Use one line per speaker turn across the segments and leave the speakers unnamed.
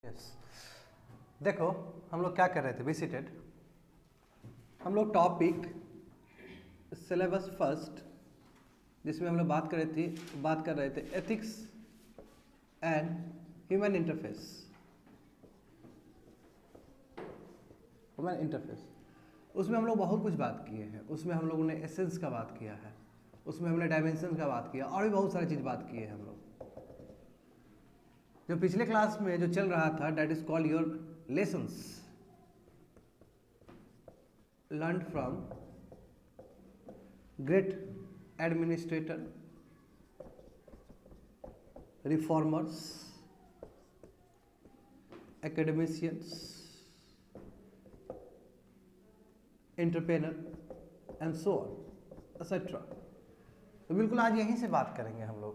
Yes देखो हम लोग क्या कर रहे थे बी सीटेड हम लोग टॉपिक सिलेबस फर्स्ट जिसमें हम लोग बात कर रहे थे एथिक्स एंड ह्यूमन इंटरफेस उसमें हम लोग बहुत कुछ बात किए हैं। उसमें हम लोगों ने एसेंस का बात किया है, उसमें हमने डायमेंशन का बात किया और भी बहुत सारी चीज़ बात की है। हम लोग जो पिछले क्लास में जो चल रहा था that is called your lessons learn from great administrator, reformers, academicians, entrepreneur and so on etcetera. तो बिल्कुल आज यहीं से बात करेंगे हम लोग।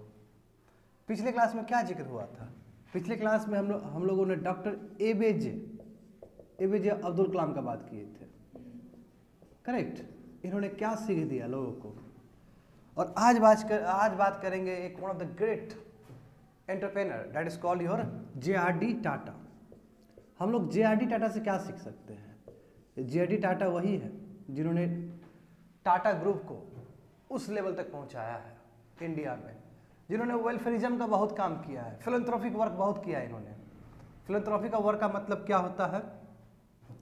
पिछले क्लास में क्या जिक्र हुआ था? पिछले क्लास में हम लोगों ने डॉक्टर एपीजे अब्दुल कलाम का बात किए थे, करेक्ट। इन्होंने क्या सीख दिया लोगों को। और आज बात करेंगे एक one of the great entrepreneur that is called your JRD. Tata. हम लोग जे.आर.डी. टाटा से क्या सीख सकते हैं? जे.आर.डी. टाटा वही है जिन्होंने टाटा ग्रुप को उस लेवल तक पहुंचाया है इंडिया में, जिन्होंने वेलफेयरिज्म का बहुत काम किया है, फिलैंथ्रोपिक वर्क बहुत किया है इन्होंने। फिलैंथ्रोपिक का वर्क का मतलब क्या होता है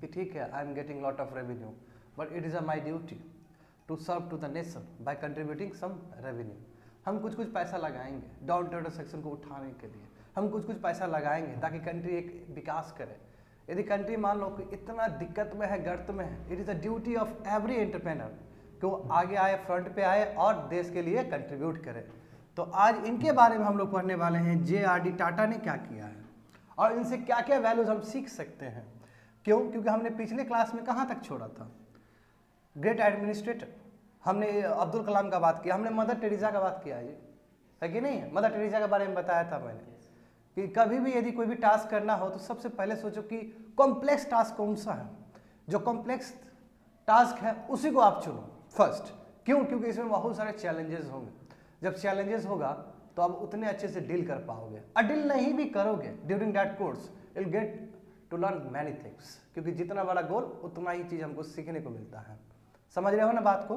कि ठीक है, I am getting lot of revenue but it is my duty to serve to the nation by contributing some revenue. हम कुछ पैसा लगाएंगे डाउन टू अर्थ सेक्शन को उठाने के लिए, हम कुछ पैसा लगाएंगे ताकि कंट्री एक विकास करे। यदि कंट्री मान लो कि इतना दिक्कत में है, गर्त में है, it is the duty of every entrepreneur कि वो आगे आए, फ्रंट पे आए और देश के लिए कंट्रीब्यूट करे। तो आज इनके बारे में हम लोग पढ़ने वाले हैं, जे.आर.डी. टाटा ने क्या किया है और इनसे क्या क्या वैल्यूज हम सीख सकते हैं। क्यों? क्योंकि हमने पिछले क्लास में कहाँ तक छोड़ा था? ग्रेट एडमिनिस्ट्रेटर, हमने अब्दुल कलाम का बात किया, हमने मदर टेरेसा का बात किया है कि नहीं? मदर टेरेसा के बारे में बताया था मैंने कि कभी भी यदि कोई भी टास्क करना हो तो सबसे पहले सोचो कि कॉम्प्लेक्स टास्क कौन सा है। जो कॉम्प्लेक्स टास्क है उसी को आप चुनो फर्स्ट। क्यों? क्योंकि इसमें बहुत सारे चैलेंजेस होंगे। जब चैलेंजेस होगा तो आप उतने अच्छे से डील कर पाओगे, और डील नहीं भी करोगे during that course you will get to learn many things. क्योंकि जितना बड़ा गोल उतना ही चीज़ हमको सीखने को मिलता है। समझ रहे हो ना बात को?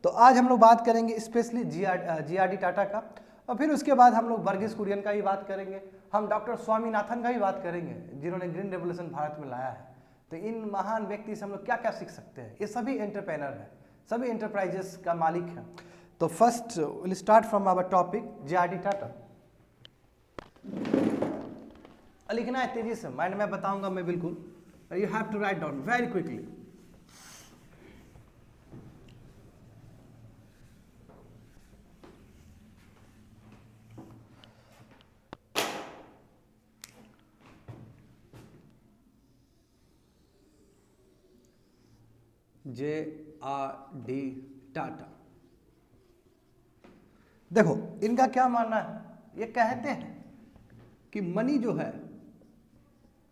तो आज हम लोग बात करेंगे स्पेशली जे.आर.डी. टाटा का, और फिर उसके बाद हम लोग वर्गीस कुरियन का ही बात करेंगे, हम डॉक्टर स्वामीनाथन का ही बात करेंगे जिन्होंने ग्रीन रेवोल्यूशन भारत में लाया है। तो इन महान व्यक्ति से हम लोग क्या क्या सीख सकते हैं? ये सभी एंटरप्रेनर हैं, सभी एंटरप्राइजेस का मालिक हैं। तो first will start from our topic J R D. Tata. लिखना है तेजी से, माइंड में बताऊंगा मैं बिल्कुल, you have to write down very quickly. J R D. Tata, देखो इनका क्या मानना है? ये कहते हैं कि मनी जो है,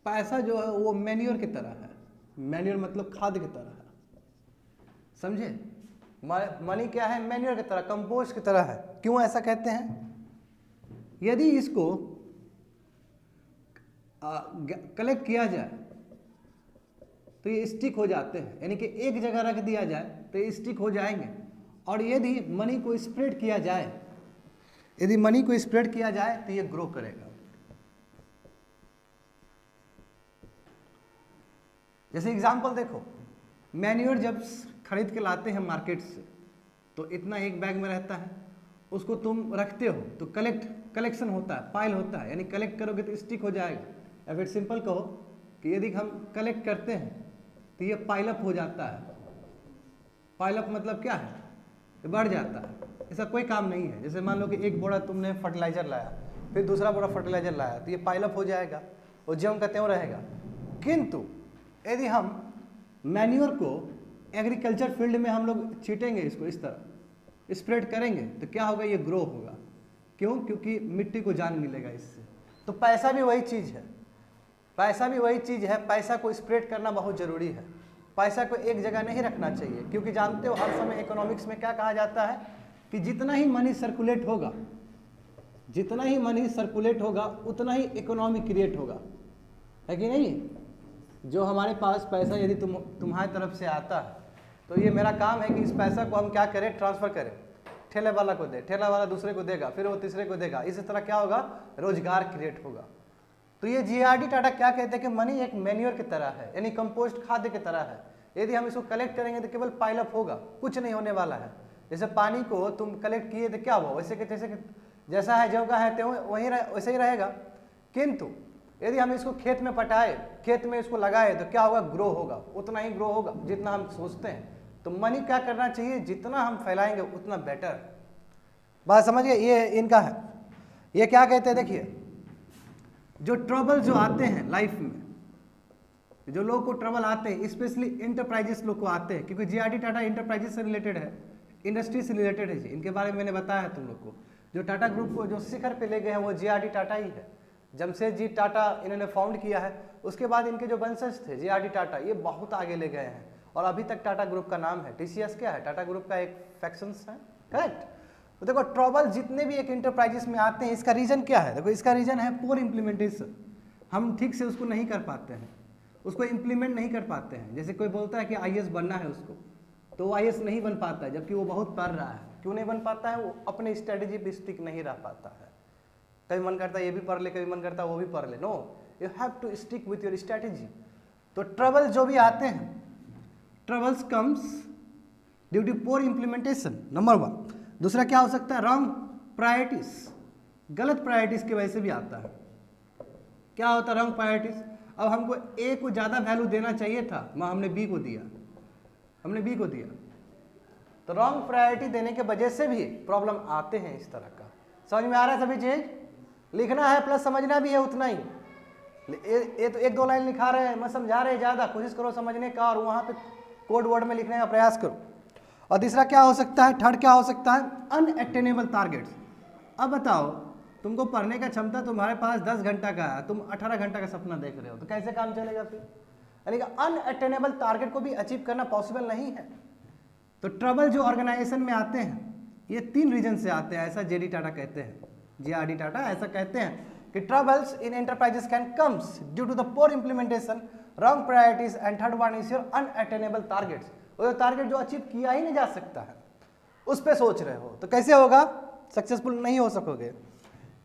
पैसा जो है वो मैन्योर की तरह है। मैन्योर मतलब खाद की तरह है, समझे? मनी क्या है? मैन्योर की तरह, कंपोस्ट की तरह है। क्यों ऐसा कहते हैं? यदि इसको कलेक्ट किया जाए तो ये स्टिक हो जाते हैं, यानी कि एक जगह रख दिया जाए तो ये स्टिक हो जाएंगे। और यदि मनी को स्प्रेड किया जाए, तो ये ग्रो करेगा। जैसे एग्जांपल देखो, मैन्योर जब खरीद के लाते हैं मार्केट से तो इतना एक बैग में रहता है, उसको तुम रखते हो तो कलेक्शन होता है, पाइल होता है, यानी कलेक्ट करोगे तो स्टिक हो जाएगा। या फिर सिंपल कहो कि यदि हम कलेक्ट करते हैं तो ये पाइलअप हो जाता है। पाइलअप मतलब क्या है? ये बढ़ जाता है। ऐसा कोई काम नहीं है। जैसे मान लो कि एक बोरा तुमने फर्टिलाइजर लाया, फिर दूसरा बोरा फर्टिलाइजर लाया, तो ये पाइलअप हो जाएगा, वो ज्यों का त्यों रहेगा। किंतु यदि हम मैन्योर को एग्रीकल्चर फील्ड में हम लोग छीटेंगे, इसको इस तरह स्प्रेड करेंगे, तो क्या होगा? ये ग्रो होगा। क्यों? क्योंकि मिट्टी को जान मिलेगा इससे। तो पैसा भी वही चीज़ है, पैसा को स्प्रेड करना बहुत ज़रूरी है। पैसा को एक जगह नहीं रखना चाहिए, क्योंकि जानते हो हर समय इकोनॉमिक्स में क्या कहा जाता है कि जितना ही मनी सर्कुलेट होगा उतना ही इकोनॉमी क्रिएट होगा। है कि नहीं। जो हमारे पास पैसा यदि तुम्हारी तरफ से आता है तो ये मेरा काम है कि इस पैसा को हम क्या करें, ट्रांसफ़र करें, ठेले वाला को दे, ठेला वाला दूसरे को देगा, फिर वो तीसरे को देगा, इसी तरह क्या होगा, रोजगार क्रिएट होगा। तो ये जीआरडी टाटा क्या कहते हैं कि मनी एक मैन्योर की तरह है, यानी कंपोस्ट खाद्य की तरह है। यदि हम इसको कलेक्ट करेंगे तो केवल पाइलअप होगा, कुछ नहीं होने वाला है। जैसे पानी को तुम कलेक्ट किए तो क्या हुआ, वैसे कि जैसा है जो का है तो वहीं वैसे ही रहेगा। किंतु यदि हम इसको खेत में पटाए, खेत में इसको लगाए तो क्या होगा, ग्रो होगा, उतना ही ग्रो होगा जितना हम सोचते हैं। तो मनी क्या करना चाहिए, जितना हम फैलाएंगे उतना बेटर। बात समझिए, ये इनका है। ये क्या कहते हैं, देखिए जो ट्रबल जो आते हैं लाइफ में, जो लोग को ट्रबल आते हैं, स्पेशली इंटरप्राइजेस लोग को आते हैं, क्योंकि जीआरडी टाटा इंटरप्राइजेस से रिलेटेड है, इंडस्ट्री से रिलेटेड है जी। इनके बारे में मैंने बताया है तुम लोग को। जो टाटा ग्रुप को जो शिखर पे ले गए हैं वो जीआरडी टाटा ही है। जमशेदजी टाटा इन्होंने फाउंड किया है, उसके बाद इनके जो वंशज थे जीआरडी टाटा, ये बहुत आगे ले गए हैं और अभी तक टाटा ग्रुप का नाम है। टीसीएस क्या है, टाटा ग्रुप का एक फैक्शंस है, करेक्ट। तो देखो ट्रबल जितने भी एक इंटरप्राइजेस में आते हैं, इसका रीजन क्या है, देखो इसका रीजन है पुअर इम्प्लीमेंटेशन। हम ठीक से उसको नहीं कर पाते हैं, उसको इम्प्लीमेंट नहीं कर पाते हैं। जैसे कोई बोलता है कि आईएएस बनना है उसको, तो वो आईएएस नहीं बन पाता है, जबकि वो बहुत पढ़ रहा है। क्यों नहीं बन पाता है, वो अपने स्ट्रेटेजी पे स्टिक नहीं रह पाता है। कभी मन करता है ये भी पढ़ ले, कभी मन करता है वो भी पढ़ ले। No, you have to stick with your strategy. तो ट्रबल जो भी आते हैं, troubles comes due to poor implementation, number 1। दूसरा क्या हो सकता है, रॉन्ग प्रायोरिटीज, गलत प्रायोरिटीज की वजह से भी आता है। क्या होता है रॉन्ग प्रायोरिटीज, अब हमको ए को ज़्यादा वैल्यू देना चाहिए था, हमने बी को दिया, हमने बी को दिया। तो रॉन्ग प्रायोरिटी देने के वजह से भी प्रॉब्लम आते हैं इस तरह का। समझ में आ रहा है सभी चीज, लिखना है प्लस समझना भी है उतना ही। ये तो 1-2 लाइन लिखा रहे हैं, मैं समझा रहे हैं ज़्यादा, कोशिश करो समझने का और वहाँ पे कोड वर्ड में लिखने का प्रयास करो। और तीसरा क्या हो सकता है, थर्ड क्या हो सकता है, अनअटेनेबल टारगेट्स। अब बताओ, तुमको पढ़ने का क्षमता तुम्हारे पास 10 घंटा का है, तुम 18 घंटा का सपना देख रहे हो, तो कैसे काम चलेगा फिर। यानी कि अनअटेनेबल टारगेट को भी अचीव करना पॉसिबल नहीं है। तो ट्रबल जो ऑर्गेनाइजेशन में आते हैं, ये 3 रीजन से आते हैं, ऐसा जेडी टाटा कहते हैं, जीआरडी टाटा ऐसा कहते हैं कि troubles in enterprises can comes due to the poor implementation, wrong priorities and third one is your unattainable targets. वो टारगेट जो अचीव किया ही नहीं जा सकता है, उस पर सोच रहे हो, तो कैसे होगा, सक्सेसफुल नहीं हो सकोगे।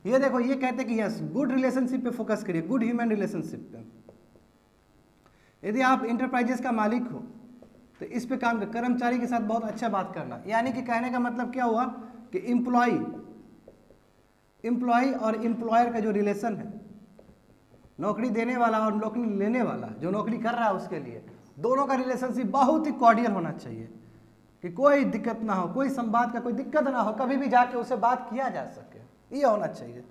ये देखो, ये कहते हैं कि यस, गुड रिलेशनशिप पे फोकस करिए, गुड ह्यूमन रिलेशनशिप पे। यदि आप इंटरप्राइजेस का मालिक हो तो इस पे काम कर, कर्मचारी के साथ बहुत अच्छा बात करना। यानी कि कहने का मतलब क्या हुआ कि एम्प्लॉय और एम्प्लॉयर का जो रिलेशन है, नौकरी देने वाला और नौकरी लेने वाला, जो नौकरी कर रहा है उसके लिए, दोनों का रिलेशनशिप बहुत ही कॉर्डियल होना चाहिए कि कोई दिक्कत ना हो, कोई संवाद का कोई दिक्कत ना हो, कभी भी जाके उससे बात किया जा सके, ये होना चाहिए।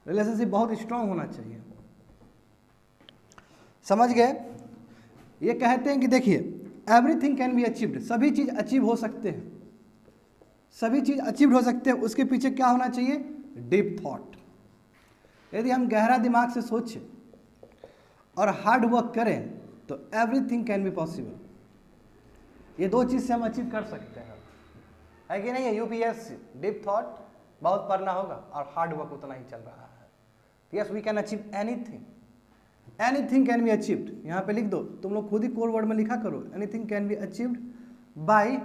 रिलेशनशिप बहुत स्ट्रांग होना चाहिए, समझ गए। ये कहते हैं कि देखिए, एवरीथिंग कैन बी अचीव्ड, सभी चीज़ अचीव हो सकते हैं, सभी चीज़ अचीव हो सकते हैं। उसके पीछे क्या होना चाहिए, डीप थॉट। यदि हम गहरा दिमाग से सोचें और हार्ड वर्क करें तो एवरीथिंग कैन बी पॉसिबल। ये 2 चीज़ से हम अचीव कर सकते हैं, है कि नहीं है। यूपीएससी, डीप थॉट बहुत पढ़ना होगा और हार्ड वर्क उतना ही चल रहा है। Yes, we can achieve anything, anything can be achieved. यहाँ पे लिख दो, तुम लोग खुद ही कोड वर्ड में लिखा करो, anything can be achieved by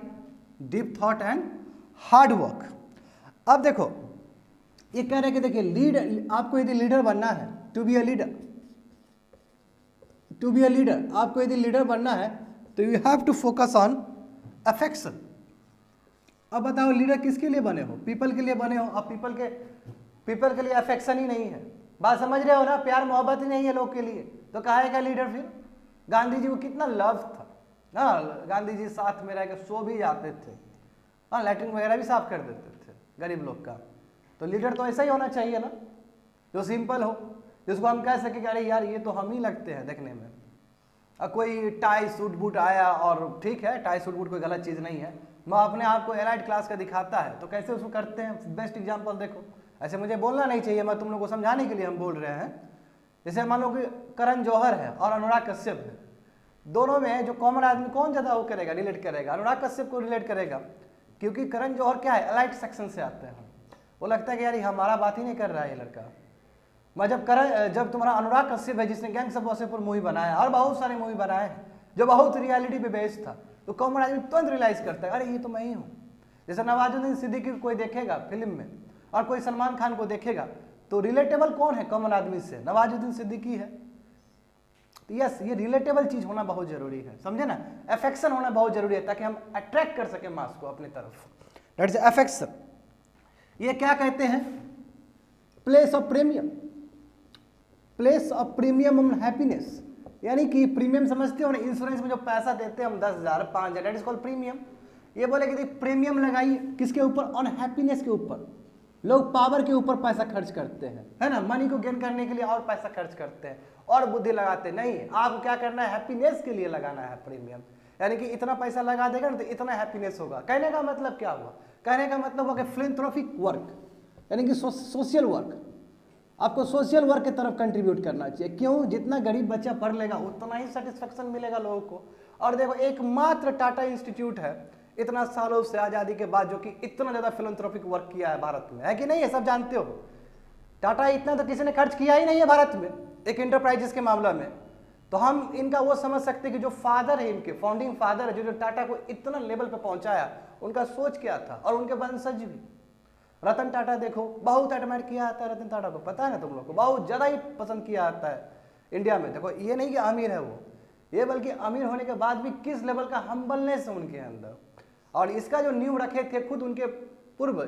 deep thought and hard work. अब देखो, ये कह रहे हैं कि देखिए, लीड, आपको यदि लीडर बनना है, टू बी अ लीडर, आपको यदि लीडर बनना है तो you have to focus on affection. अब बताओ, लीडर किसके लिए बने हो, पीपल के लिए बने हो। अब पीपल के लिए अफेक्शन ही नहीं है, बात समझ रहे हो ना, प्यार मोहब्बत ही नहीं है लोग के लिए, तो कहा है क्या लीडर फिर। गांधी जी को कितना लव था ना, गांधी जी साथ में रह के सो भी जाते थे, हाँ, लैट्रिन वगैरह भी साफ कर देते थे गरीब लोग का। तो लीडर तो ऐसा ही होना चाहिए ना, जो सिंपल हो, जिसको हम कह सके कि अरे यार ये तो हम ही लगते हैं देखने में। अब कोई टाई सूट बूट आया, और ठीक है, टाई सूट बूट कोई गलत चीज़ नहीं है, मैं अपने आप को एलाइट क्लास का दिखाता है तो कैसे उसको करते हैं, बेस्ट एग्जाम्पल देखो। ऐसे मुझे बोलना नहीं चाहिए, मैं तुम लोग को समझाने के लिए हम बोल रहे हैं। जैसे मान लो कि करण जौहर है और अनुराग कश्यप है, दोनों में जो कॉमन आदमी कौन ज़्यादा वो करेगा, रिलेट करेगा, अनुराग कश्यप को रिलेट करेगा, क्योंकि करण जौहर क्या है, एलाइट सेक्शन से आते हैं। वो लगता है कि यार हमारा बात ही नहीं कर रहा है ये लड़का, मैं जब तुम्हारा अनुराग कश्यप है जिसने गैंग्स ऑफ वासेपुर मूवी बनाया और बहुत सारे मूवी बनाए हैं जो बहुत रियलिटी पे बेस्ड था, तो कॉमन आदमी तुरंत रियलाइज करता है अरे ये तो मैं ही हूँ। जैसे नवाजुद्दीन सिद्दीकी को कोई देखेगा फिल्म में और कोई सलमान खान को देखेगा तो रिलेटेबल कौन है कॉमन आदमी से? नवाजुद्दीन सिद्दीकी है। तो यस, ये रिलेटेबल चीज होना बहुत जरूरी है, समझे ना। अफेक्शन होना बहुत जरूरी है ताकि हम अट्रैक्ट कर सके मास को अपनी तरफ। That is affection. ये क्या कहते हैं? Place of premium, place of premium on happiness. यानी कि प्रीमियम समझते हो ना, इंश्योरेंस में जो पैसा देते हैं हम 10,000 5,000, दैट इज कॉल्ड प्रीमियम। ये बोले कि प्रीमियम लगाइए किसके ऊपर? ऑन हैप्पीनेस के ऊपर। लोग पावर के ऊपर पैसा खर्च करते हैं, है ना, मनी को गेन करने के लिए और पैसा खर्च करते हैं और बुद्धि लगाते नहीं। आपको क्या करना है? हैप्पीनेस के लिए लगाना है प्रीमियम। यानी कि इतना पैसा लगा देगा ना तो इतना हैप्पीनेस होगा। कहने का मतलब क्या हुआ? कहने का मतलब हुआ कि फिलैंथ्रोपिक वर्क, यानी कि सोशल वर्क। आपको सोशल वर्क की तरफ कंट्रीब्यूट करना चाहिए। क्यों? जितना गरीब बच्चा पढ़ लेगा उतना ही सेटिस्फेक्शन मिलेगा लोगों को। और देखो, एकमात्र टाटा इंस्टीट्यूट है इतना सालों से आज़ादी के बाद जो कि इतना ज़्यादा फिलैंथ्रोपिक वर्क किया है भारत में, है कि नहीं? ये सब जानते हो। टाटा इतना तो किसी ने खर्च किया ही नहीं है भारत में एक इंटरप्राइजेस के मामला में। तो हम इनका वो समझ सकते हैं कि जो फादर है, इनके फाउंडिंग फादर है, जो टाटा को इतना लेवल पे पहुंचाया, उनका सोच क्या था। और उनके वंशज भी, रतन टाटा देखो, बहुत एडमायर किया जाता है रतन टाटा को, पता है ना तुम लोग को, बहुत ज़्यादा ही पसंद किया जाता है इंडिया में। देखो, ये नहीं कि अमीर है वो, ये बल्कि अमीर होने के बाद भी किस लेवल का हम्बलनेस है उनके अंदर। और इसका जो नींव रखे थे खुद उनके पूर्व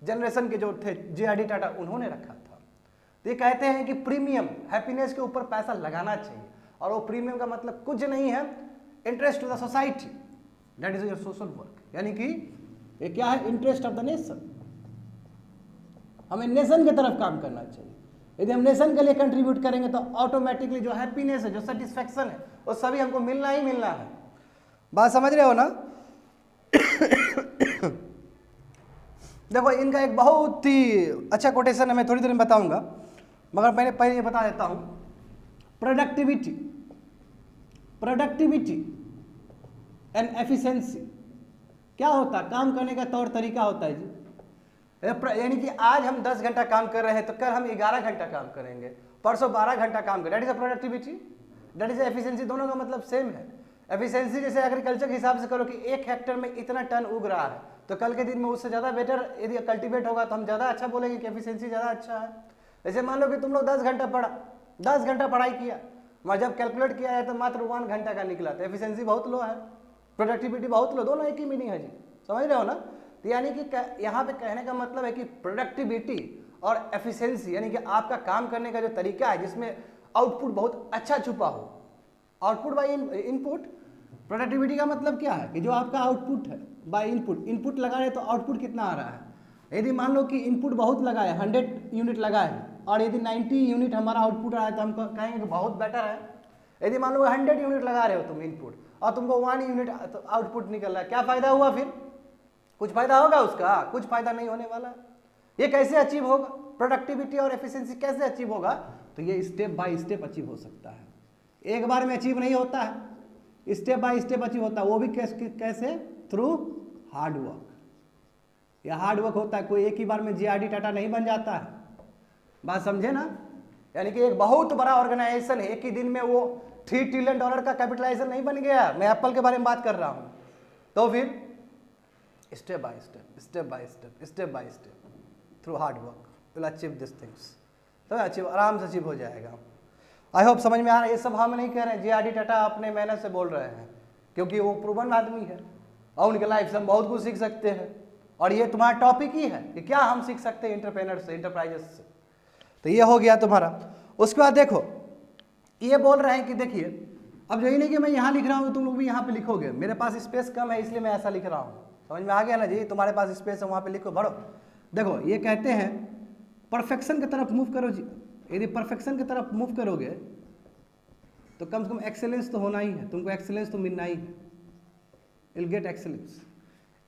जनरेशन के जो थे जे.आर.डी. टाटा, उन्होंने रखा था। तो ये कहते हैं कि प्रीमियम, हैप्पीनेस के ऊपर पैसा लगाना चाहिए। और वो प्रीमियम का मतलब कुछ नहीं है, interest to the society, that is your social work. यानी कि ये क्या है? Interest of the nation. हमें नेशन की तरफ काम करना चाहिए। यदि हम नेशन के लिए कंट्रीब्यूट करेंगे तो ऑटोमेटिकली जो हैप्पीनेस है, जो सेटिस्फैक्शन है, वो सभी हमको मिलना ही मिलना है। बात समझ रहे हो ना? देखो, इनका एक बहुत ही अच्छा कोटेशन है, मैं थोड़ी देर में बताऊंगा, मगर मैंने पहले ये बता देता हूं। प्रोडक्टिविटी, प्रोडक्टिविटी एंड एफिशिएंसी क्या होता है? काम करने का तौर तरीका होता है जी। यानी कि आज हम 10 घंटा काम कर रहे हैं तो कल हम 11 घंटा काम करेंगे, परसों 12 घंटा काम करेंगे। That is a productivity, that is efficiency. दोनों का मतलब सेम है। एफिशिएंसी जैसे एग्रीकल्चर के हिसाब से करो कि 1 हेक्टेयर में इतना टन उग रहा है, तो कल के दिन में उससे ज़्यादा बेटर यदि कल्टीवेट होगा तो हम ज़्यादा अच्छा बोलेंगे कि एफिशिएंसी ज़्यादा अच्छा है। जैसे मान लो कि तुम लोग 10 घंटा पढ़ा, 10 घंटा पढ़ाई किया, मगर जब कैलकुलेट किया है तो मात्र 1 घंटा का निकला, तो एफिशिएंसी बहुत लो है, प्रोडक्टिविटी बहुत लो। दोनों एक ही मीनिंग है जी, समझ रहे हो ना? तो यानी कि यहाँ पे कहने का मतलब है कि प्रोडक्टिविटी और एफिशिएंसी, यानी कि आपका काम करने का जो तरीका है जिसमें आउटपुट बहुत अच्छा छुपा हो, आउटपुट बाय इनपुट। प्रोडक्टिविटी का मतलब क्या है? कि जो आपका आउटपुट है बाय इनपुट, इनपुट लगा रहे तो आउटपुट कितना आ रहा है। यदि मान लो कि इनपुट बहुत लगा है, 100 यूनिट लगा है, और यदि 90 यूनिट हमारा आउटपुट आ रहा है तो हम कहेंगे कि बहुत बेटर है। यदि मान लो 100 यूनिट लगा रहे हो तुम इनपुट और तुमको 1 यूनिट आउटपुट निकल रहा है, क्या फायदा हुआ? फिर कुछ फायदा होगा उसका? कुछ फायदा नहीं होने वाला। ये कैसे अचीव होगा? प्रोडक्टिविटी और एफिशिएंसी कैसे अचीव होगा? तो ये स्टेप बाय स्टेप अचीव हो सकता है, एक बार में अचीव नहीं होता है, स्टेप बाय स्टेप अचीव होता है। वो भी कैसे? Through hard work. यह हार्ड वर्क होता है, कोई एक ही बार में जे.आर.डी. टाटा नहीं बन जाता है। बात समझे ना? यानी कि एक बहुत बड़ा ऑर्गेनाइजेशन है, एक ही दिन में वो $3 ट्रिलियन का कैपिटलाइजेशन नहीं बन गया। मैं एप्पल के बारे में बात कर रहा हूं। तो फिर step by step, step by step, step by step, through hard work will achieve this things. तो अचीव, आराम से अचीव हो जाएगा। आई होप समझ में आ रहा है। ये सब हम नहीं कह रहे हैं, जे.आर.डी. टाटा अपने मेहनत से बोल रहे हैं, क्योंकि वो प्रूवन आदमी है और उनके लाइफ से हम बहुत कुछ सीख सकते हैं। और ये तुम्हारा टॉपिक ही है कि क्या हम सीख सकते हैं इंटरप्रेन्योर से, इंटरप्राइजेस से। तो ये हो गया तुम्हारा। उसके बाद देखो, ये बोल रहे हैं कि देखिए, अब यही नहीं कि मैं यहाँ लिख रहा हूँ तुम लोग भी यहाँ पे लिखोगे, मेरे पास स्पेस कम है इसलिए मैं ऐसा लिख रहा हूँ। समझ में आ गया ना जी? तुम्हारे पास स्पेस है, वहाँ पे लिखो, बढ़ो। देखो, ये कहते हैं परफेक्शन की तरफ मूव करो जी। यदि परफेक्शन की तरफ मूव करोगे तो कम से कम एक्सेलेंस तो होना ही है, तुमको एक्सेलेंस तो मिलना ही है। You'll get excellence.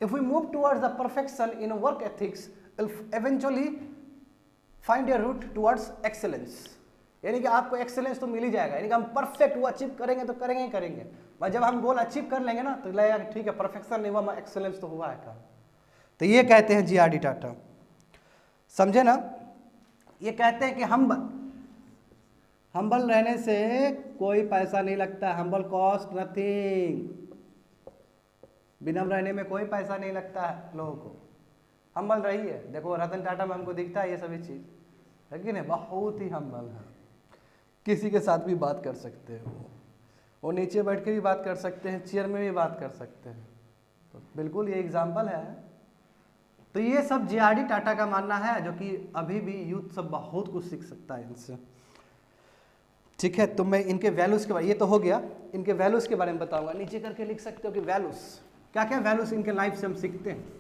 If we move towards the perfection in work ethics, we'll eventually find a route towards excellence. यानी कि आपको एक्सेलेंस तो मिल ही जाएगा, यानी कि हम परफेक्ट वो अचीव करेंगे तो करेंगे ही करेंगे। और जब हम गोल अचीव कर लेंगे ना तो लगेगा कि ठीक है, परफेक्शन नहीं हुआ, एक्सेलेंस तो हुआ है काम। तो ये कहते हैं जे.आर.डी. टाटा, समझे ना? ये कहते हैं कि हम हम्बल रहने से कोई पैसा नहीं लगता, हम्बल कॉस्ट नथिंग। विनम्र रहने में कोई पैसा नहीं लगता है लोगों को, हम्बल रहिए। देखो रतन टाटा में हमको दिखता है ये सभी चीज़, है कि नहीं, बहुत ही हम्बल है। किसी के साथ भी बात कर सकते हैं, वो नीचे बैठ के भी बात कर सकते हैं, चेयर में भी बात कर सकते हैं। तो बिल्कुल ये एग्जाम्पल है। तो ये सब जे.आर.डी. टाटा का मानना है, जो कि अभी भी यूथ सब बहुत कुछ सीख सकता है इनसे। ठीक है, तो मैं इनके वैल्यूज के बारे, ये तो हो गया, इनके वैल्यूज के बारे में बताऊंगा। नीचे करके लिख सकते हो कि वैल्यूज क्या क्या वैल्यूज इनके लाइफ से हम सीखते हैं।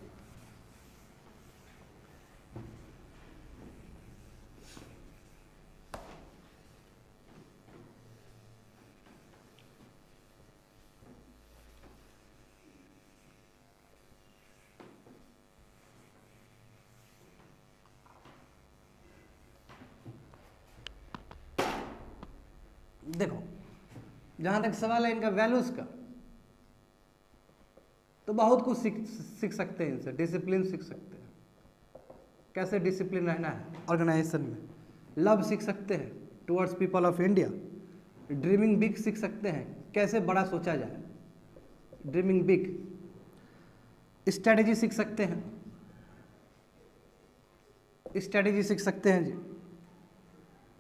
देखो जहां तक सवाल है इनका वैल्यूज का, तो बहुत कुछ सीख सकते हैं इनसे। डिसिप्लिन सीख सकते हैं, कैसे डिसिप्लिन रहना है ऑर्गेनाइजेशन में। लव सीख सकते हैं towards people of India. Dreaming big सीख सकते हैं, कैसे बड़ा सोचा जाए, ड्रीमिंग बिग। स्ट्रैटेजी सीख सकते हैं, स्ट्रैटेजी सीख सकते हैं जी।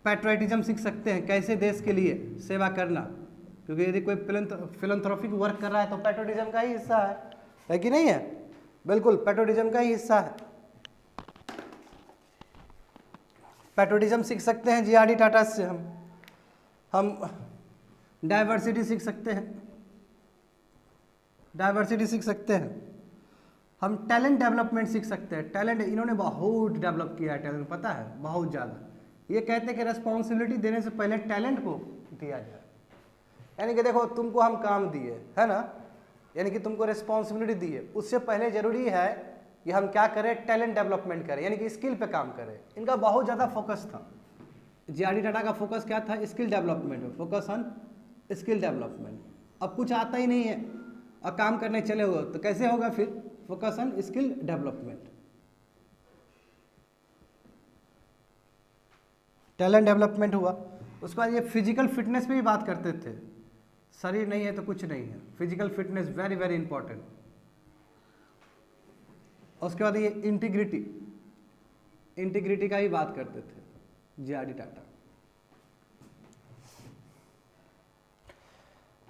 पैट्रियटिज्म सीख सकते हैं, कैसे देश के लिए सेवा करना, क्योंकि यदि कोई फिलंथ्रोपिक वर्क कर रहा है तो पैट्रियटिज्म का ही हिस्सा है कि नहीं है? बिल्कुल पैट्रियटिज्म का ही हिस्सा है। पैट्रियटिज्म सीख सकते हैं जे.आर.डी. टाटा से हम डाइवर्सिटी सीख सकते हैं, डाइवर्सिटी सीख सकते हैं। हम टैलेंट डेवलपमेंट सीख सकते हैं। टैलेंट इन्होंने बहुत डेवलप किया है, टैलेंट पता है बहुत ज़्यादा। ये कहते हैं कि रेस्पॉन्सिबिलिटी देने से पहले टैलेंट को दिया जाए। यानी कि देखो तुमको हम काम दिए है ना, यानी कि तुमको रिस्पॉन्सिबिलिटी दी है, उससे पहले जरूरी है कि हम क्या करें, टैलेंट डेवलपमेंट करें, यानी कि स्किल पे काम करें। इनका बहुत ज़्यादा फोकस था, जे.आर.डी. टाटा का फोकस क्या था, स्किल डेवलपमेंट में, फोकस ऑन स्किल डेवलपमेंट। अब कुछ आता ही नहीं है और काम करने चले हो तो कैसे होगा फिर, focus on skill development. Talent development हुआ, उसके बाद ये फिजिकल फिटनेस पे भी बात करते थे। शरीर नहीं है तो कुछ नहीं है, physical fitness very very important. उसके बाद ये इंटीग्रिटी, इंटीग्रिटी का ही बात करते थे जे.आर.डी. टाटा।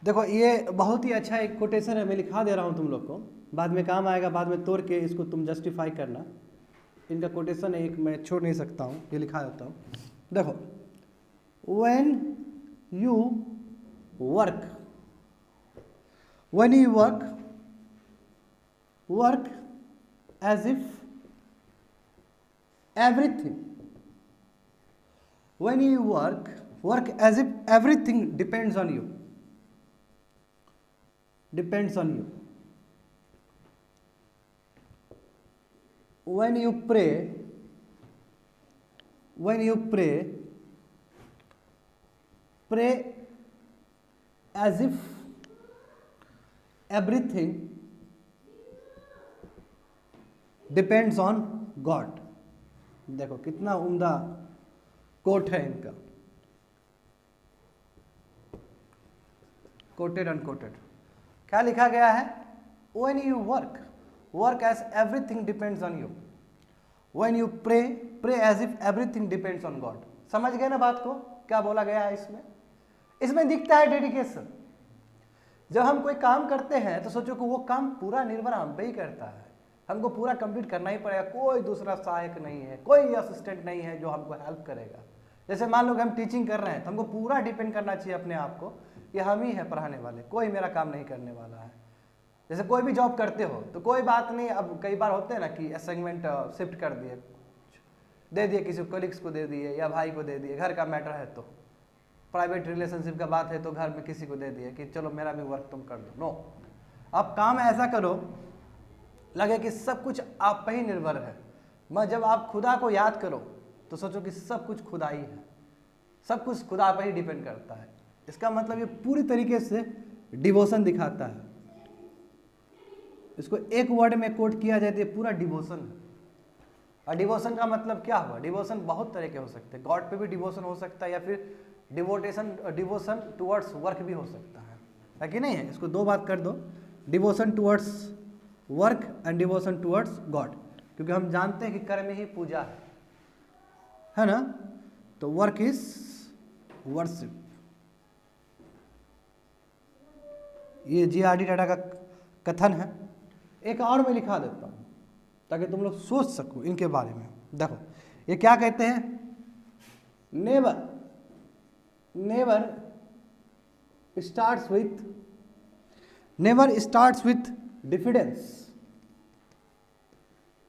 देखो ये बहुत ही अच्छा एक कोटेशन है, मैं लिखा दे रहा हूँ तुम लोग को, बाद में काम आएगा, बाद में तोड़ के इसको तुम जस्टिफाई करना। इनका कोटेशन है एक, मैं छोड़ नहीं सकता हूँ, ये लिखा देता हूँ। देखो, when you work as if everything, when you work as if everything depends on you, when you pray as if everything depends on God। देखो कितना उम्दा कोट है इनका, कोटेड अनकोटेड। क्या लिखा गया है, when you work as everything depends on you, when you pray as if everything depends on God। समझ गए ना बात को, क्या बोला गया है इसमें? इसमें दिखता है डेडिकेशन। जब हम कोई काम करते हैं तो सोचो कि वो काम पूरा निर्भर हम पे ही करता है, हमको पूरा कंप्लीट करना ही पड़ेगा, कोई दूसरा सहायक नहीं है, कोई असिस्टेंट नहीं है जो हमको हेल्प करेगा। जैसे मान लो कि हम टीचिंग कर रहे हैं तो हमको पूरा डिपेंड करना चाहिए अपने आप को कि हम ही है पढ़ाने वाले, कोई मेरा काम नहीं करने वाला है। जैसे कोई भी जॉब करते हो तो कोई बात नहीं, अब कई बार होते हैं ना कि असाइनमेंट शिफ्ट कर दिए, दे दिए किसी कलीग्स को दे दिए या भाई को दे दिए, घर का मैटर है तो, प्राइवेट रिलेशनशिप का बात है तो घर में किसी को दे दिए कि चलो मेरा भी वर्क तुम कर दो। नो, अब काम ऐसा करो लगे कि सब कुछ आप पे ही निर्भर है। मैं जब आप खुदा को याद करो तो सोचो कि सब कुछ खुदा ही है, सब कुछ खुदा पे ही डिपेंड करता है। इसका मतलब ये पूरी तरीके से डिवोशन दिखाता है। इसको एक वर्ड में कोट किया जाए तो ये पूरा डिवोशन है। और डिवोशन का मतलब क्या हुआ, डिवोशन बहुत तरह के हो सकते हैं। गॉड पे भी डिवोशन हो सकता है या फिर डिवोशन टुवर्ड्स वर्क भी हो सकता है कि नहीं है? इसको दो बात कर दो, devotion towards work and devotion towards God, क्योंकि हम जानते हैं कि कर्म ही पूजा है ना? तो वर्क इज वर्शिप। ये जी.आर.डी. टाटा का कथन है। एक और मैं लिखा देता हूँ ताकि तुम लोग सोच सको इनके बारे में। देखो ये क्या कहते हैं, never starts with diffidence.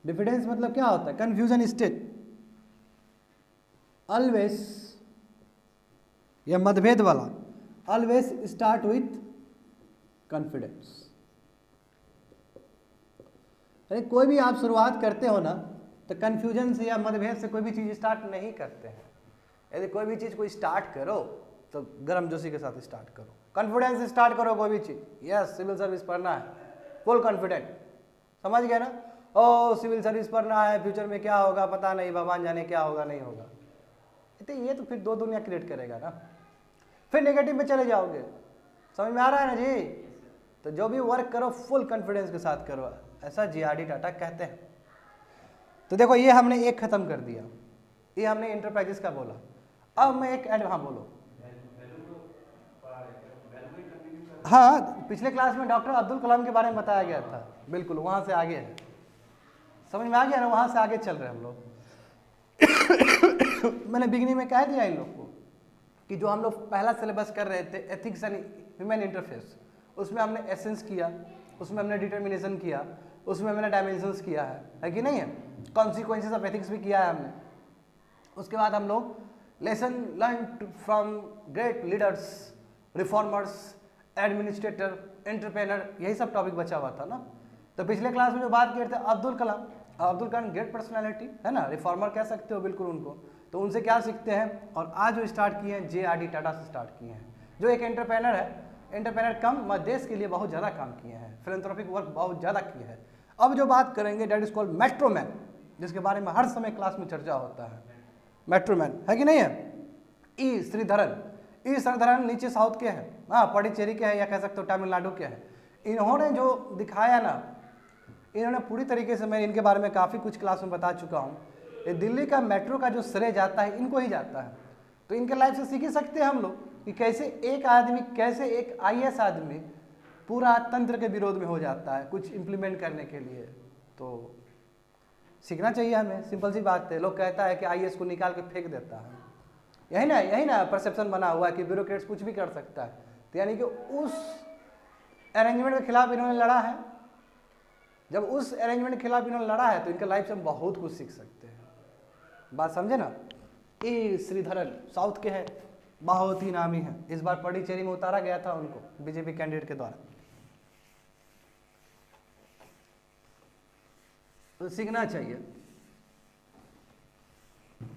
Diffidence मतलब क्या होता है? Confusion state. ऑलवेज, या मतभेद वाला, ऑलवेज स्टार्ट विथ कॉन्फिडेंस। यानी कोई भी आप शुरुआत करते हो ना तो कंफ्यूजन से या मतभेद से कोई भी चीज स्टार्ट नहीं करते हैं। यदि कोई भी चीज को स्टार्ट करो तो गर्मजोशी के साथ स्टार्ट करो, कॉन्फिडेंस से स्टार्ट करो कोई भी चीज। यस, सिविल सर्विस पढ़ना है, फुल कॉन्फिडेंट, समझ गए ना? ओ सिविल सर्विस पढ़ना है, फ्यूचर में क्या होगा पता नहीं, भगवान जाने क्या होगा नहीं होगा। तो ये तो फिर दो दुनिया क्रिएट करेगा ना, फिर नेगेटिव में चले जाओगे। समझ में आ रहा है ना जी? तो जो भी वर्क करो फुल कॉन्फिडेंस के साथ करो, ऐसा जी.आर.डी. टाटा कहते हैं। तो देखो ये हमने एक खत्म कर दिया, ये हमने इंटरप्राइजेस का बोला। अब मैं एक हाँ बोलो। हाँ, पिछले क्लास में डॉक्टर अब्दुल कलाम के बारे में बताया गया था, बिल्कुल वहां से आगे है, समझ में आ गया ना? वहां से आगे चल रहे हैं हम लोग। मैंने बिगनिंग में कह दिया इन लोग को कि जो हम लोग पहला सिलेबस कर रहे थे एथिक्स एंड ह्यूमन इंटरफेस, उसमें हमने एसेंस किया, उसमें हमने डिटर्मिनेशन किया, उसमें हमने डायमेंशंस किया है कि नहीं है? कॉन्सिक्वेंसेस ऑफ एथिक्स भी किया है हमने। उसके बाद हम लोग lesson learn from great leaders, reformers, administrator, entrepreneur, यही सब टॉपिक बचा हुआ था ना। तो पिछले क्लास में जो बात किए थे अब्दुल कलाम ग्रेट पर्सनैलिटी है ना, रिफॉर्मर कह सकते हो बिल्कुल उनको। तो उनसे क्या सीखते हैं, और आज जो स्टार्ट किए हैं जे.आर.डी. टाटा से स्टार्ट किए हैं, जो एक एंटरप्रेनर है। एंटरप्रेनर कम देश के लिए बहुत ज़्यादा काम किए हैं, फिलैंथ्रोपिक वर्क बहुत ज़्यादा किया है। अब जो बात करेंगे that is called metro man, जिसके बारे में हर समय क्लास में चर्चा होता है। मेट्रो मैन है कि नहीं है? ई श्रीधरन नीचे साउथ के हैं, हाँ पडिचेरी के हैं, या कह सकते हो तमिलनाडु के हैं। इन्होंने जो दिखाया ना, इन्होंने पूरी तरीके से, मैं इनके बारे में काफ़ी कुछ क्लास में बता चुका हूँ। ये दिल्ली का मेट्रो का जो श्रेय जाता है इनको ही जाता है। तो इनके लाइफ से सीख ही सकते हैं हम लोग कि कैसे एक आदमी, कैसे एक आई.ए.एस. आदमी पूरा तंत्र के विरोध में हो जाता है कुछ इम्प्लीमेंट करने के लिए। तो सीखना चाहिए हमें, सिंपल सी बात है। लोग कहता है कि आई.ए.एस. को निकाल के फेंक देता है, यही ना परसेप्शन बना हुआ है कि ब्यूरोक्रेट्स कुछ भी कर सकता है। तो यानी कि उस अरेंजमेंट के खिलाफ इन्होंने लड़ा है। जब उस अरेंजमेंट के खिलाफ इन्होंने लड़ा है तो इनके लाइफ से हम बहुत कुछ सीख सकते हैं। बात समझे ना? ए श्रीधरन साउथ के हैं, बहुत ही नामी है। इस बार पडिचेरी में उतारा गया था उनको बीजेपी कैंडिडेट के द्वारा। तो सीखना चाहिए।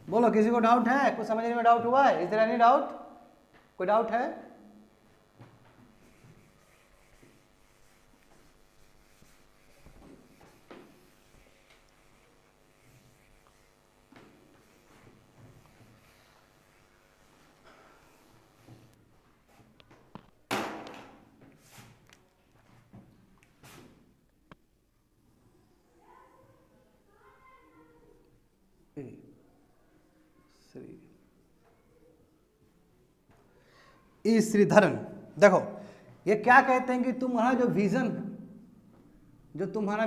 बोलो, किसी को डाउट है? कुछ समझने में डाउट हुआ है? Is there any doubt? कोई डाउट है? श्रीधरन, देखो ये क्या कहते हैं कि तुम्हारा जो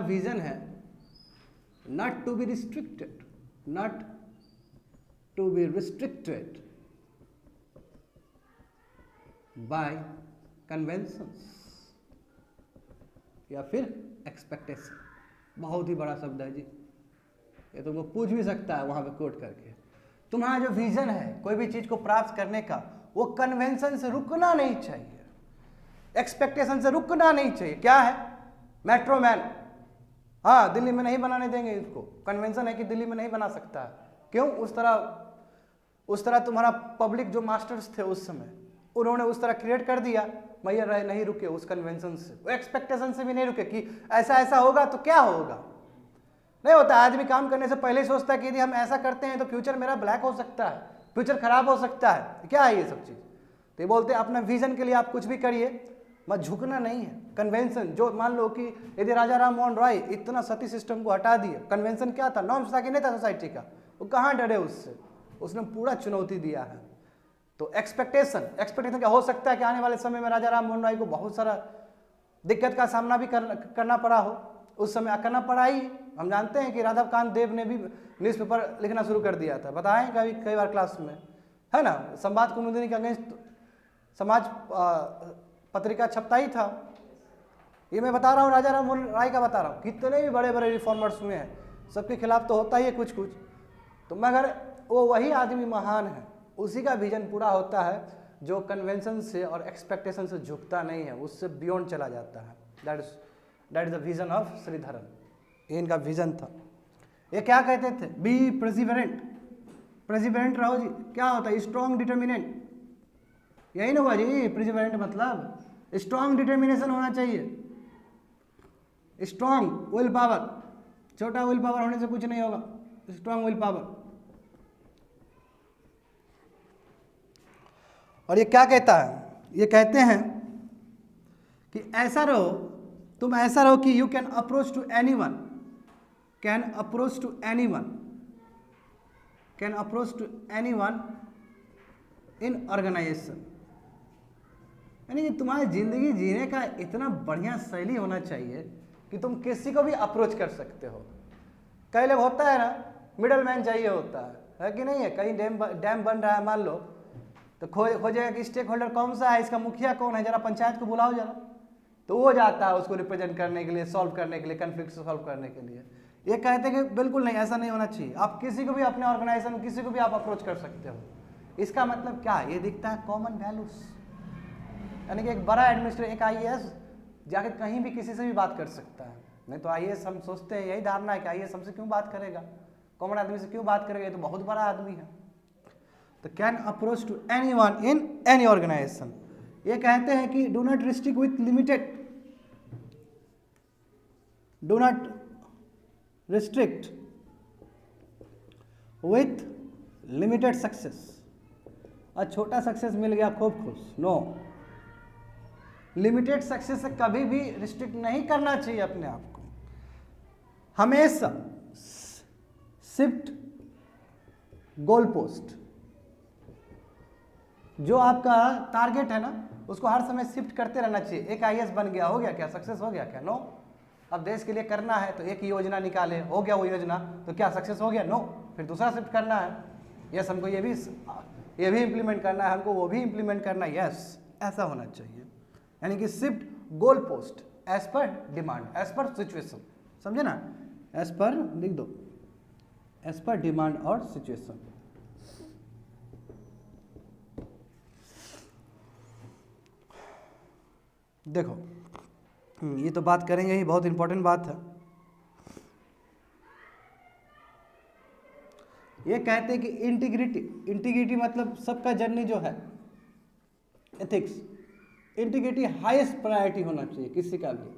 विजन है, not to be restricted by conventions या फिर एक्सपेक्टेशन। बहुत ही बड़ा शब्द है जी, ये तुमको पूछ भी सकता है वहां पे कोट करके। तुम्हारा जो विजन है कोई भी चीज को प्राप्त करने का, वो कन्वेंशन से रुकना नहीं चाहिए, एक्सपेक्टेशन से रुकना नहीं चाहिए। क्या है? मेट्रो मैन, हाँ दिल्ली में नहीं बनाने देंगे इसको। कन्वेंशन है कि दिल्ली में नहीं बना सकता है। क्यों? उस तरह तुम्हारा पब्लिक जो मास्टर्स थे उस समय, उन्होंने उस तरह क्रिएट कर दिया। भैया नहीं रुके उस कन्वेंशन से, वो एक्सपेक्टेशन से भी नहीं रुके कि ऐसा ऐसा होगा तो क्या होगा। नहीं होता। आदमी काम करने से पहले ही सोचता है कि यदि हम ऐसा करते हैं तो फ्यूचर मेरा ब्लैक हो सकता है, फ्यूचर खराब हो सकता है, क्या है ये सब चीज़। तो ये बोलते हैं अपना विजन के लिए आप कुछ भी करिए, मत झुकना नहीं है। कन्वेंशन जो मान लो कि यदि राजा राम मोहन रॉय इतना सती सिस्टम को हटा दिए, कन्वेंशन क्या था, नॉर्म्स था कि नहीं था सोसाइटी का, वो कहाँ डरे उससे, उसने पूरा चुनौती दिया है। तो एक्सपेक्टेशन क्या हो सकता है कि आने वाले समय में राजा राम मोहन रॉय को बहुत सारा दिक्कत का सामना भी करना पड़ा हो, उस समय करना पड़ा ही। हम जानते हैं कि राधाकांत देव ने भी न्यूज़पेपर लिखना शुरू कर दिया था, बताएं कई बार क्लास में, है ना, संवाद कुमुदिनी के अगेंस्ट समाज पत्रिका छपता ही था। ये मैं बता रहा हूँ, राजा राम मोहन राय का बता रहा हूँ, कितने भी बड़े बड़े रिफॉर्मर्स हुए हैं, सबके खिलाफ तो होता ही है कुछ कुछ, तो मगर वो वही आदमी महान है, उसी का विजन पूरा होता है जो कन्वेंशन से और एक्सपेक्टेशन से झुकता नहीं है, उससे बियॉन्ड चला जाता है। That is the vision of Sreedharan, ये इनका विजन था। ये क्या कहते थे, बी प्रेसिडेंट रहो जी। क्या होता है, स्ट्रॉन्ग डिटर्मिनेंट, यही ना हुआ जी प्रेसिडेंट, मतलब स्ट्रॉन्ग डिटर्मिनेशन होना चाहिए, स्ट्रॉन्ग विल पावर, छोटा विल पावर होने से कुछ नहीं होगा, स्ट्रॉन्ग विल पावर। और ये क्या कहता है, ये कहते हैं कि ऐसा रहो, तुम ऐसा रहो कि you can approach to anyone in organization, यानी कि तुम्हारी जिंदगी जीने का इतना बढ़िया शैली होना चाहिए कि तुम किसी को भी अप्रोच कर सकते हो। कई लोग होता है ना, मिडल मैन चाहिए होता है कि नहीं है, कहीं डैम बन रहा है मान लो, तो खोजेगा कि स्टेक होल्डर कौन सा है, इसका मुखिया कौन है, जरा पंचायत को बुलाओ जरा, तो वो जाता है उसको रिप्रेजेंट करने के लिए, सॉल्व करने के लिए, कन्फ्लिक्ट सॉल्व करने के लिए। ये कहते हैं कि बिल्कुल नहीं, ऐसा नहीं होना चाहिए, आप किसी को भी अपने ऑर्गेनाइजेशन किसी को भी आप अप्रोच कर सकते हो। इसका मतलब क्या, ये दिखता है कॉमन वैल्यूज, यानी कि एक बड़ा एडमिनिस्ट्रेटर, एक IAS जाके कहीं भी किसी से भी बात कर सकता है। नहीं तो IAS हम सोचते हैं, यही धारणा है कि IAS हमसे क्यों बात करेगा, कॉमन आदमी से क्यों बात करेगा, ये तो बहुत बड़ा आदमी है। तो can approach to anyone in any organization. ये कहते हैं कि do not restrict with limited, do not restrict with limited success. और छोटा सक्सेस मिल गया खूब खुश, नो, लिमिटेड सक्सेस से कभी भी रिस्ट्रिक्ट नहीं करना चाहिए अपने आप को। हमेशा शिफ्ट गोल पोस्ट, जो आपका टारगेट है ना उसको हर समय शिफ्ट करते रहना चाहिए। एक IAS बन गया, हो गया क्या, सक्सेस हो गया क्या, नो। अब देश के लिए करना है तो एक योजना निकाले, हो गया वो योजना, तो क्या सक्सेस हो गया, नो। फिर दूसरा शिफ्ट करना है, यस हमको ये भी इम्प्लीमेंट करना है, हमको वो भी इम्प्लीमेंट करना है, यस ऐसा होना चाहिए। यानी कि shift goal post as per demand, as per situation, समझे ना, एज पर लिख दो, एज पर डिमांड और सिचुएशन। देखो ये तो बात करेंगे ही, बहुत इंपॉर्टेंट बात है। ये कहते हैं कि इंटीग्रिटी मतलब सबका जर्नी जो है, एथिक्स, इंटीग्रिटी हाईएस्ट प्रायोरिटी होना चाहिए किसी का भी।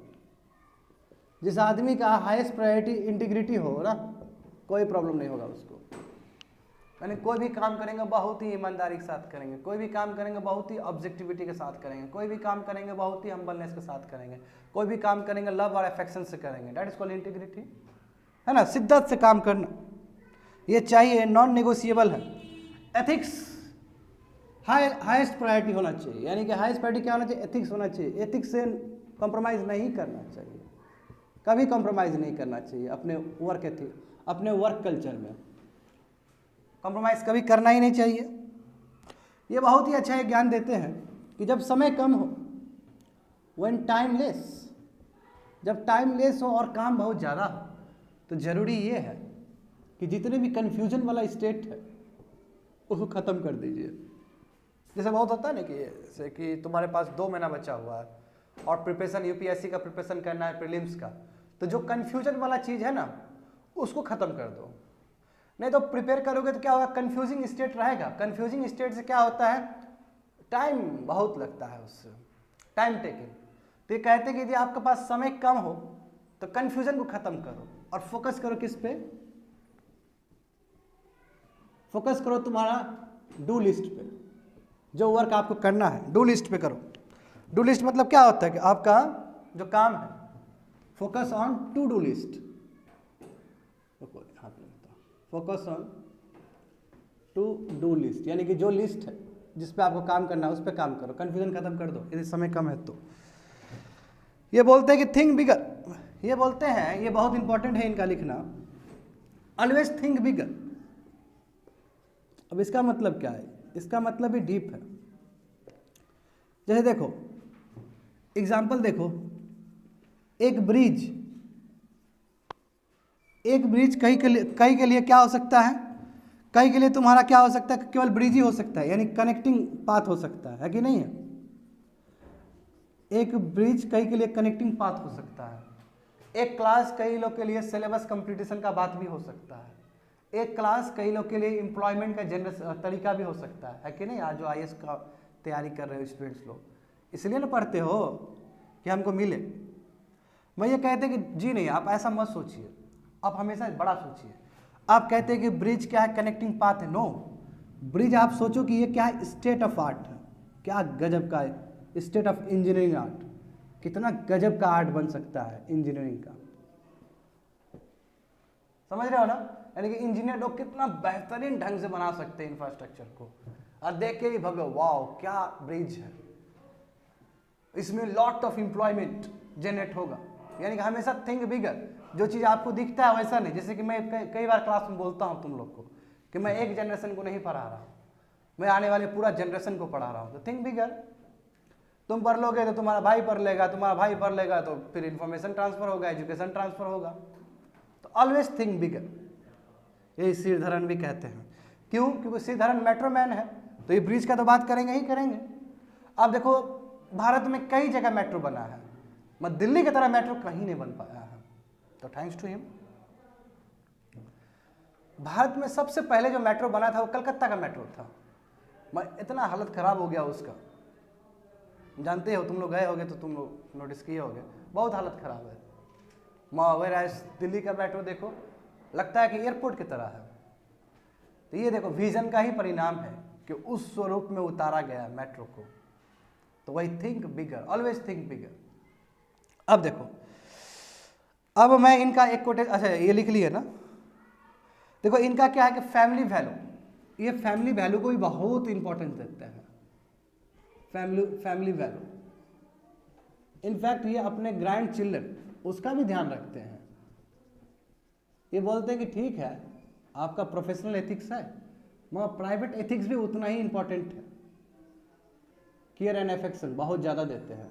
जिस आदमी का हाईएस्ट प्रायोरिटी इंटीग्रिटी हो ना, कोई प्रॉब्लम नहीं होगा उसको। यानी कोई भी काम करेंगे बहुत ही ईमानदारी के साथ करेंगे, कोई भी काम करेंगे बहुत ही ऑब्जेक्टिविटी के साथ करेंगे, कोई भी काम करेंगे बहुत ही हम्बलनेस के साथ करेंगे, कोई भी काम करेंगे लव और अफेक्शन से करेंगे, दैट इज कॉल्ड इंटीग्रिटी, है ना। शिद्दत से काम करना ये चाहिए, नॉन नेगोशिएबल है। एथिक्स हाईएस्ट प्रायोरिटी होना चाहिए, यानी कि हाईएस्ट प्रायोरिटी क्या होना चाहिए, एथिक्स होना चाहिए। एथिक्स से कॉम्प्रोमाइज़ नहीं करना चाहिए, कभी कॉम्प्रोमाइज़ नहीं करना चाहिए अपने वर्क एथिक, अपने वर्क कल्चर में कॉम्प्रोमाइज़ कभी करना ही नहीं चाहिए। ये बहुत ही अच्छा एक ज्ञान देते हैं कि जब समय कम हो, व्हेन टाइम लेस, जब टाइम लेस हो और काम बहुत ज़्यादा हो, तो ज़रूरी ये है कि जितने भी कन्फ्यूजन वाला स्टेट है उसको ख़त्म कर दीजिए। जैसे बहुत होता है ना कि जैसे कि तुम्हारे पास 2 महीना बचा हुआ है और प्रिपरेशन UPSC का प्रिपरेशन करना है, प्रीलिम्स का, तो जो कन्फ्यूजन वाला चीज़ है ना उसको ख़त्म कर दो। नहीं तो प्रिपेयर करोगे तो क्या होगा, कन्फ्यूजिंग स्टेट रहेगा। कन्फ्यूजिंग स्टेट से क्या होता है, टाइम बहुत लगता है, उससे टाइम टेकिंग। तो ये कहते हैं कि यदि आपके पास समय कम हो तो कन्फ्यूजन को ख़त्म करो और फोकस करो किस पे, फोकस करो तुम्हारा डू लिस्ट पे, जो वर्क आपको करना है डू लिस्ट पे करो। डू लिस्ट मतलब क्या होता है कि आपका जो काम है, focus on to do list, focus on to do list, यानी कि जो लिस्ट है जिस पे आपको काम करना है उस पे काम करो, कन्फ्यूजन खत्म कर दो यदि समय कम है तो। ये बोलते हैं कि थिंक बिगर, ये बोलते हैं, ये बहुत इंपॉर्टेंट है इनका लिखना, ऑलवेज थिंक बिगर। अब इसका मतलब क्या है? इसका मतलब भी डीप है। जैसे देखो एग्जाम्पल देखो, एक ब्रिज, कहीं के लिए क्या हो सकता है? कहीं के लिए तुम्हारा क्या हो सकता है? केवल ब्रिज ही हो सकता है, यानी कनेक्टिंग पाथ हो सकता है कि नहीं है? एक ब्रिज कहीं के लिए कनेक्टिंग पाथ हो सकता है। एक क्लास कई लोग के लिए सिलेबस कंप्लीटेशन का बात भी हो सकता है। एक क्लास कई लोग के लिए एम्प्लॉयमेंट का तरीका भी हो सकता है कि नहीं? आज जो IAS का तैयारी कर रहे हो स्टूडेंट्स लोग, इसलिए ना पढ़ते हो कि हमको मिले। मैं ये कहते कि जी नहीं, आप ऐसा मत सोचिए, आप हमेशा बड़ा सोचिए। आप कहते हैं कि ब्रिज क्या है? कनेक्टिंग पाथ है। नो, ब्रिज आप सोचो कि ये क्या है? स्टेट ऑफ आर्ट है। क्या गजब का है? State of engineering art. कितना गजब का आर्ट बन सकता है इंजीनियरिंग का, समझ रहे हो ना? यानी कि इंजीनियर लोग कितना बेहतरीन ढंग से बना सकते हैं इंफ्रास्ट्रक्चर को, और देख के ही भगो वाओ क्या ब्रिज है, इसमें लॉट ऑफ एम्प्लॉयमेंट जनरेट होगा। यानी कि हमेशा थिंक बिगर, जो चीज़ आपको दिखता है वैसा नहीं। जैसे कि मैं कई बार क्लास में बोलता हूँ तुम लोग को कि मैं एक जनरेशन को नहीं पढ़ा रहा हूँ, मैं आने वाले पूरा जनरेशन को पढ़ा रहा हूँ। तो थिंक बिगर, तुम पढ़ लोगे तो तुम्हारा भाई पढ़ लेगा, तुम्हारा भाई पढ़ लेगा तो फिर इंफॉर्मेशन ट्रांसफर होगा, एजुकेशन ट्रांसफर होगा। तो ऑलवेज थिंक बिगर, यही श्रीधरन भी कहते हैं। क्यों? क्योंकि श्रीधरन मेट्रोमैन है, तो ये ब्रिज का तो बात करेंगे ही करेंगे। अब देखो भारत में कई जगह मेट्रो बना है, मगर दिल्ली की तरह मेट्रो कहीं नहीं बन पाया है, तो थैंक्स टू हिम। भारत में सबसे पहले जो मेट्रो बना था वो कलकत्ता का मेट्रो था। इतना हालत खराब हो गया उसका, जानते हो, तुम लोग गए होगे तो तुम लोग नोटिस किए होगे, बहुत हालत खराब है। दिल्ली का मेट्रो देखो, लगता है कि एयरपोर्ट की तरह है। तो ये देखो विजन का ही परिणाम है कि उस स्वरूप में उतारा गया मेट्रो को। तो वही थिंक बिगर, ऑलवेज थिंक बिगर। अब देखो, अब मैं इनका एक कोटेशन, अच्छा ये लिख लिया ना। देखो इनका क्या है कि फैमिली वैल्यू, ये फैमिली वैल्यू को भी बहुत इंपॉर्टेंस देते हैं। फैमिली वैल्यू, इनफैक्ट ये अपने ग्रैंड चिल्ड्रन उसका भी ध्यान रखते हैं। ये बोलते हैं कि ठीक है आपका प्रोफेशनल एथिक्स है, मगर प्राइवेट एथिक्स भी उतना ही इंपॉर्टेंट है। केयर एंड अफेक्शन बहुत ज़्यादा देते हैं।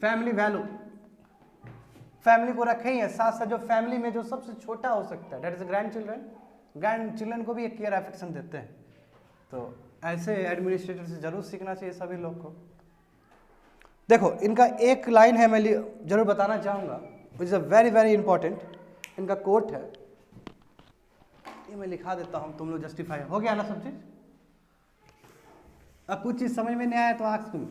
फैमिली वैल्यू, फैमिली को रखे ही है, साथ साथ जो फैमिली में जो सबसे छोटा हो सकता है that is grand children, grand children को भी एक केयर अफेक्शन देते हैं। तो ऐसे एडमिनिस्ट्रेटर से जरूर सीखना चाहिए सभी लोग को। देखो इनका एक लाइन है, मैं जरूर बताना चाहूँगा, which is a very very important. इनका कोट है, ये मैं लिखा देता हूँ, तुम लोग जस्टिफाई हो गया ना सब चीज़। अब कुछ चीज़ समझ में नहीं आया तो आस्क मी।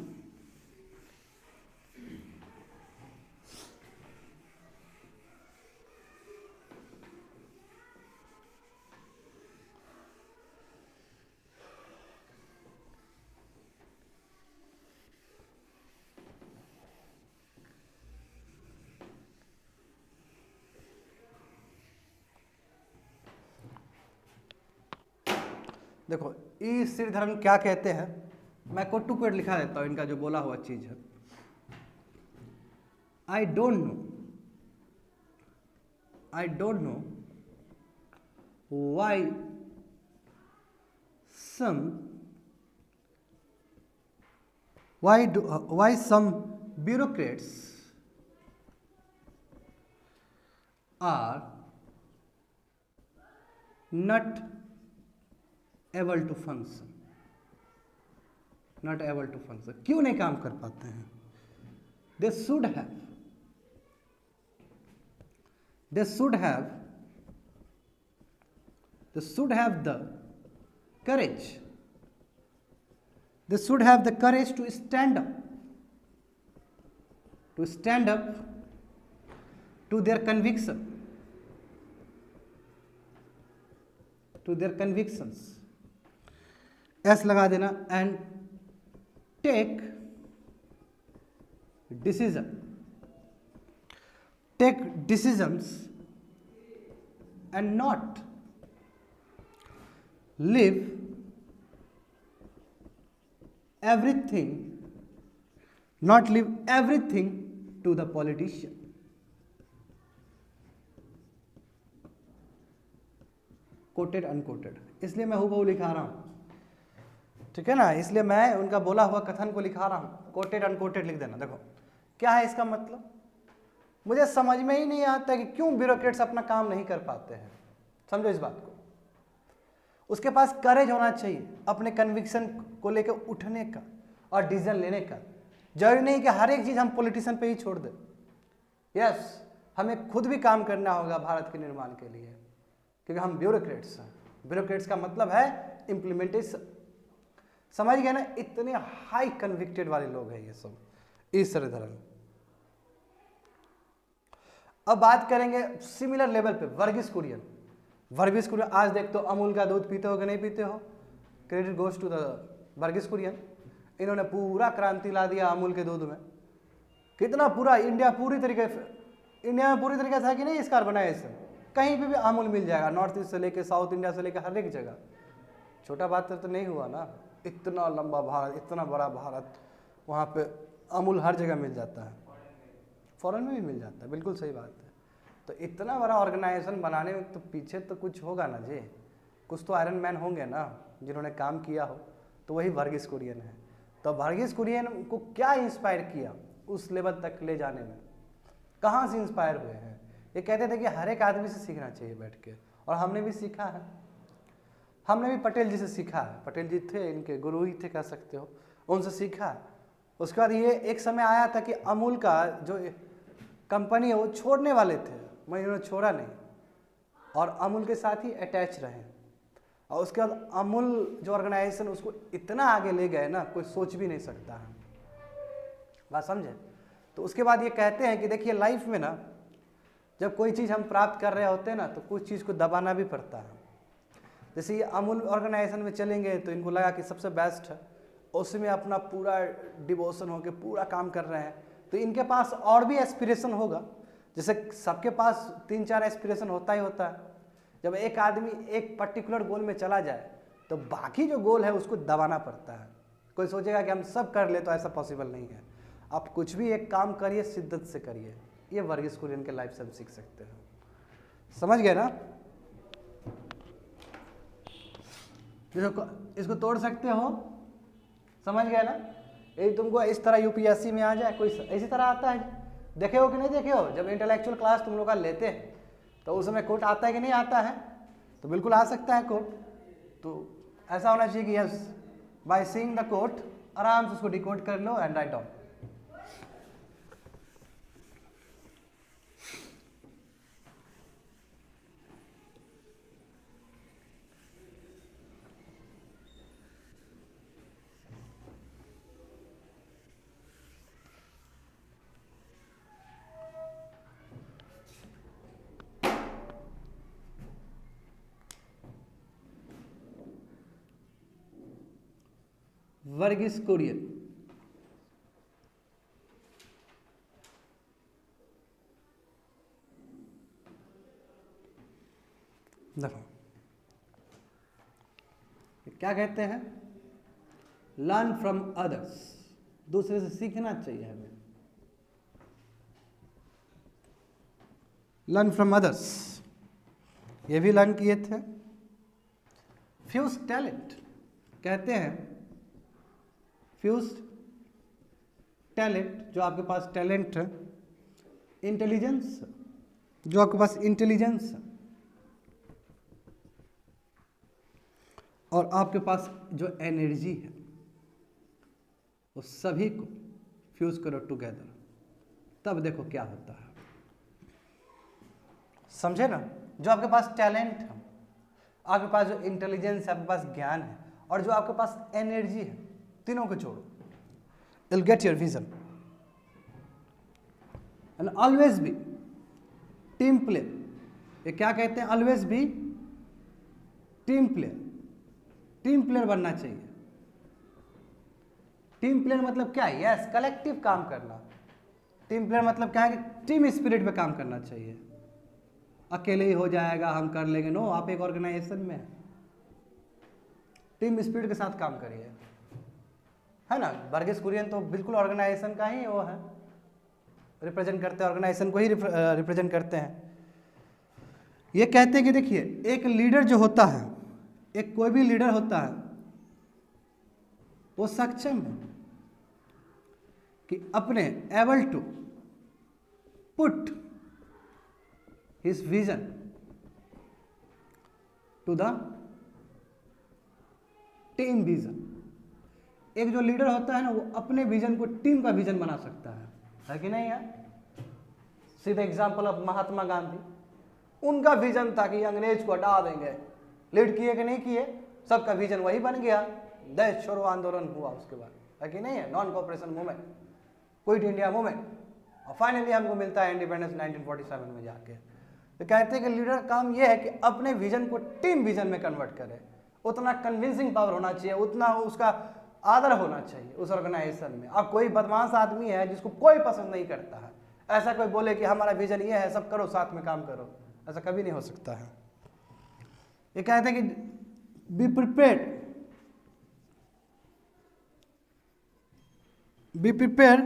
देखो ई श्रीधरन क्या कहते हैं, मैं कोट टू कोट लिखा देता हूँ इनका जो बोला हुआ चीज है। I don't know why some bureaucrats are not able to function, क्यों नहीं काम कर पाते हैं? they should have the courage, to stand up to their conviction, to their convictions. S लगा देना. And take decisions and not live everything to the politician. Quoted unquoted, इसलिए मैं हूबहू लिखा रहा हूं, ठीक है ना, इसलिए मैं उनका बोला हुआ कथन को लिखा रहा हूं. कोटेड अनकोटेड लिख देना. देखो क्या है इसका मतलब, मुझे समझ में ही नहीं आता कि क्यों ब्यूरोक्रेट्स अपना काम नहीं कर पाते हैं. समझो इस बात को. उसके पास करेज होना चाहिए अपने कन्विक्शन को लेकर उठने का और डिसीजन लेने का. जरूरी नहीं कि हर एक चीज हम पॉलिटिशियन पे ही छोड़ दें. यस, हमें खुद भी काम करना होगा भारत के निर्माण के लिए, क्योंकि हम ब्यूरोक्रेट्स हैं. ब्यूरोक्रेट्स का मतलब है इम्प्लीमेंटेशन. समझ गए ना, इतने हाई कन्विक्टेड वाले लोग हैं ये सब, इस तरह. अब बात करेंगे सिमिलर लेवल पे वर्गीस कुरियन. वर्गीस कुरियन, आज देख तो अमूल का दूध पीते हो कि नहीं पीते हो, credit goes to the Verghese Kurien. इन्होंने पूरा क्रांति ला दिया अमूल के दूध में. कितना पूरा इंडिया में पूरी तरीके से है कि नहीं इस कार्बनाइजेशन. कहीं पे भी अमूल मिल जाएगा, नॉर्थ ईस्ट से लेके साउथ इंडिया से लेके हर एक जगह. छोटा बात तो नहीं हुआ ना, इतना लंबा भारत, इतना बड़ा भारत, वहाँ पे अमूल हर जगह मिल जाता है. फॉरेन में भी मिल जाता है, बिल्कुल सही बात है. तो इतना बड़ा ऑर्गेनाइजेशन बनाने में तो पीछे तो कुछ होगा ना जी, कुछ तो आयरन मैन होंगे ना जिन्होंने काम किया हो. तो वही वर्गीस कुरियन है. तो वर्गीस कुरियन को क्या इंस्पायर किया उस लेवल तक ले जाने में, कहाँ से इंस्पायर हुए हैं. ये कहते थे कि हर एक आदमी से सीखना चाहिए बैठ के, और हमने भी सीखा है. हमने भी पटेल जी से सीखा है. पटेल जी थे इनके गुरु ही थे कह सकते हो, उनसे सीखा है. उसके बाद ये एक समय आया था कि अमूल का जो कंपनी है वो छोड़ने वाले थे, मगर इन्होंने छोड़ा नहीं और अमूल के साथ ही अटैच रहे. और उसके बाद अमूल जो ऑर्गेनाइजेशन उसको इतना आगे ले गए ना, कोई सोच भी नहीं सकता है. बात समझे. तो उसके बाद ये कहते हैं कि देखिए लाइफ में ना जब कोई चीज़ हम प्राप्त कर रहे होते हैं ना, तो कुछ चीज़ को दबाना भी पड़ता है. जैसे ये अमूल ऑर्गेनाइजेशन में चलेंगे तो इनको लगा कि सबसे बेस्ट है, उसमें अपना पूरा डिवोशन होकर पूरा काम कर रहे हैं. तो इनके पास और भी एस्पिरेशन होगा, जैसे सबके पास 3-4 एस्पिरेशन होता ही होता है. जब एक आदमी एक पर्टिकुलर गोल में चला जाए तो बाकी जो गोल है उसको दबाना पड़ता है. कोई सोचेगा कि हम सब कर ले, तो ऐसा पॉसिबल नहीं है. आप कुछ भी एक काम करिए, शिद्दत से करिए. ये वर्गीस कुरियन के लाइफ से हम सीख सकते हैं. समझ गए ना. इसको तोड़ सकते हो, समझ गए ना. यदि तुमको इस तरह यूपीएससी में आ जाए, कोई इसी तरह आता है, देखे हो कि नहीं देखे हो. जब इंटेलेक्चुअल क्लास तुम लोग का लेते हैं तो उस समय कोट आता है कि नहीं आता है, तो बिल्कुल आ सकता है कोट. तो ऐसा होना चाहिए कि yes, by seeing the quote आराम से उसको डिकोड कर लो and write down. Verghese Kurien देखो क्या कहते हैं, लर्न फ्रॉम अदर्स. दूसरे से सीखना चाहिए हमें. लर्न फ्रॉम अदर्स, ये भी लर्न किए थे. फ्यूज टैलेंट कहते हैं, फ्यूज टैलेंट जो आपके पास टैलेंट है, इंटेलिजेंस जो आपके पास इंटेलिजेंस है, और आपके पास जो एनर्जी है, वो सभी को फ्यूज करो टुगेदर, तब देखो क्या होता है. समझे ना. जो आपके पास टैलेंट है, आपके पास जो इंटेलिजेंस है, आपके पास ज्ञान है, और जो आपके पास एनर्जी है, तीनों को जोड़ो, you'll get your vision. And always be team play. ये क्या कहते हैं, always be team player, team player बनना चाहिए। टीम प्लेयर मतलब क्या है? यस, कलेक्टिव काम करना। टीम प्लेयर मतलब क्या है कि टीम स्पिरिट पे काम करना चाहिए। अकेले ही हो जाएगा, हम कर लेंगे, नो, आप एक ऑर्गेनाइजेशन में हैं, टीम स्पिरिट के साथ काम करिए, है ना। वर्गीस कुरियन तो बिल्कुल ऑर्गेनाइजेशन का ही वो है, रिप्रेजेंट करते हैं, ऑर्गेनाइजेशन को ही रिप्रेजेंट करते हैं। ये कहते हैं कि देखिए, एक लीडर जो होता है, एक कोई भी लीडर होता है, वो सक्षम है कि अपने able to put his vision to the team vision. एक जो लीडर होता है ना, वो अपने विजन को टीम का विजन बना सकता है कि नहीं यार। सीधा एग्जाम्पल ऑफ महात्मा गांधी, उनका विजन था कि अंग्रेज को हटा देंगे, लीड किए कि नहीं किए, सबका विजन वही बन गया, देश छोड़ो आंदोलन हुआ उसके बाद, है कि नहीं है, non cooperation movement, quit India movement, और फाइनली हमको मिलता है इंडिपेंडेंस 1947 में जाके। तो कहते हैं कि लीडर का काम यह है कि अपने विजन को टीम विजन में कन्वर्ट करे। उतना कन्विंसिंग पावर होना चाहिए, उतना उसका आदर होना चाहिए उस ऑर्गेनाइजेशन में। अब कोई बदमाश आदमी है जिसको कोई पसंद नहीं करता है, ऐसा कोई बोले कि हमारा विजन ये है, सब करो, साथ में काम करो, ऐसा कभी नहीं हो सकता है। ये कहते हैं कि be prepare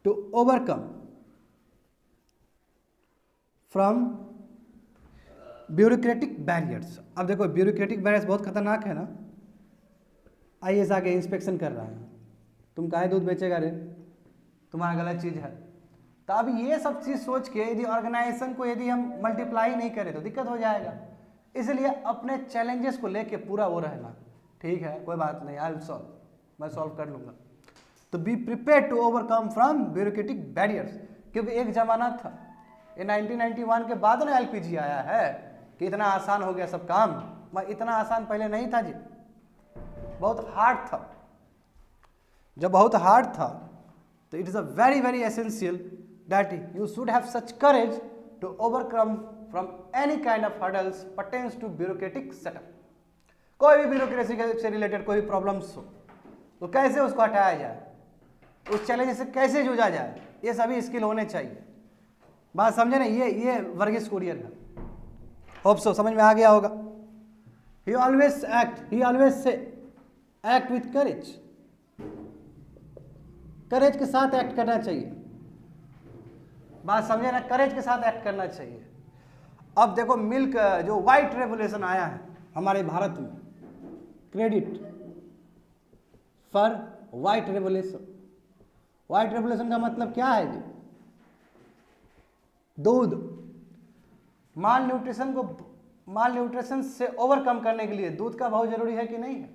to overcome from bureaucratic barriers. अब देखो, ब्यूरोक्रेटिक बैरियर्स बहुत खतरनाक है ना। आईएएस आके इंस्पेक्शन कर रहा है, तुम काहे दूध बेचेगा रे, तुम्हारा गलत चीज़ है। तो अब ये सब चीज़ सोच के यदि ऑर्गेनाइजेशन को यदि हम मल्टीप्लाई नहीं करें तो दिक्कत हो जाएगा। इसलिए अपने चैलेंजेस को लेके पूरा वो रहना, ठीक है, कोई बात नहीं, आई विल सॉल्व, मैं सॉल्व कर लूँगा। तो be prepare to overcome from bureaucratic barriers. क्योंकि एक जमाना था, ये 1991 के बाद ना एलपीजी आया है कि इतना आसान हो गया सब काम, इतना आसान पहले नहीं था जी, बहुत हार्ड था। जब बहुत हार्ड था तो it is a very very essential that you should have such courage to overcome from any kind of hurdles pertains to bureaucratic setup. कोई भी ब्यूरोक्रेसी से रिलेटेड कोई प्रॉब्लम्स हो तो कैसे उसको हटाया जाए, उस चैलेंज से कैसे जूझा जाए, ये सभी स्किल होने चाहिए। बात समझे ना, ये वर्गीस कुरियन है। होप सो समझ में आ गया होगा। He always say act with courage, courage के साथ एक्ट करना चाहिए। बात समझे ना, करेज के साथ एक्ट करना चाहिए। अब देखो, मिल्क जो व्हाइट रेवोल्यूशन आया है हमारे भारत में, credit for white revolution. White revolution का मतलब क्या है जी? दूध, माल न्यूट्रिशन से ओवरकम करने के लिए दूध का बहुत जरूरी है कि नहीं है,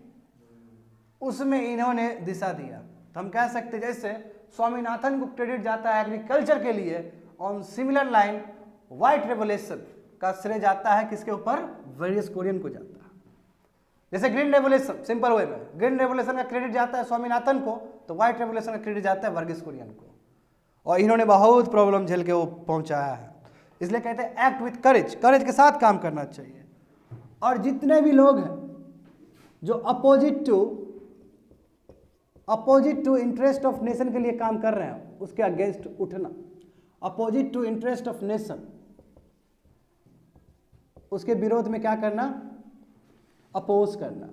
उसमें इन्होंने दिशा दिया। तो हम कह सकते जैसे स्वामीनाथन को क्रेडिट जाता है एग्रीकल्चर के लिए, on similar line white revolution का श्रेय जाता है किसके ऊपर? वर्गीस कुरियन को जाता है। जैसे ग्रीन रेवोल्यूशन, सिंपल वे में ग्रीन रेवोल्यूशन का क्रेडिट जाता है स्वामीनाथन को, तो व्हाइट रेवोल्यूशन का क्रेडिट जाता है वर्गीस कुरियन को। और इन्होंने बहुत प्रॉब्लम झेल के वो पहुंचाया है। इसलिए कहते हैं एक्ट विथ करेज, करेज के साथ काम करना चाहिए। और जितने भी लोग हैं जो opposite to interest of nation के लिए काम कर रहे हैं, उसके अगेंस्ट उठना। Opposite to interest of nation, उसके विरोध में क्या करना? अपोज करना।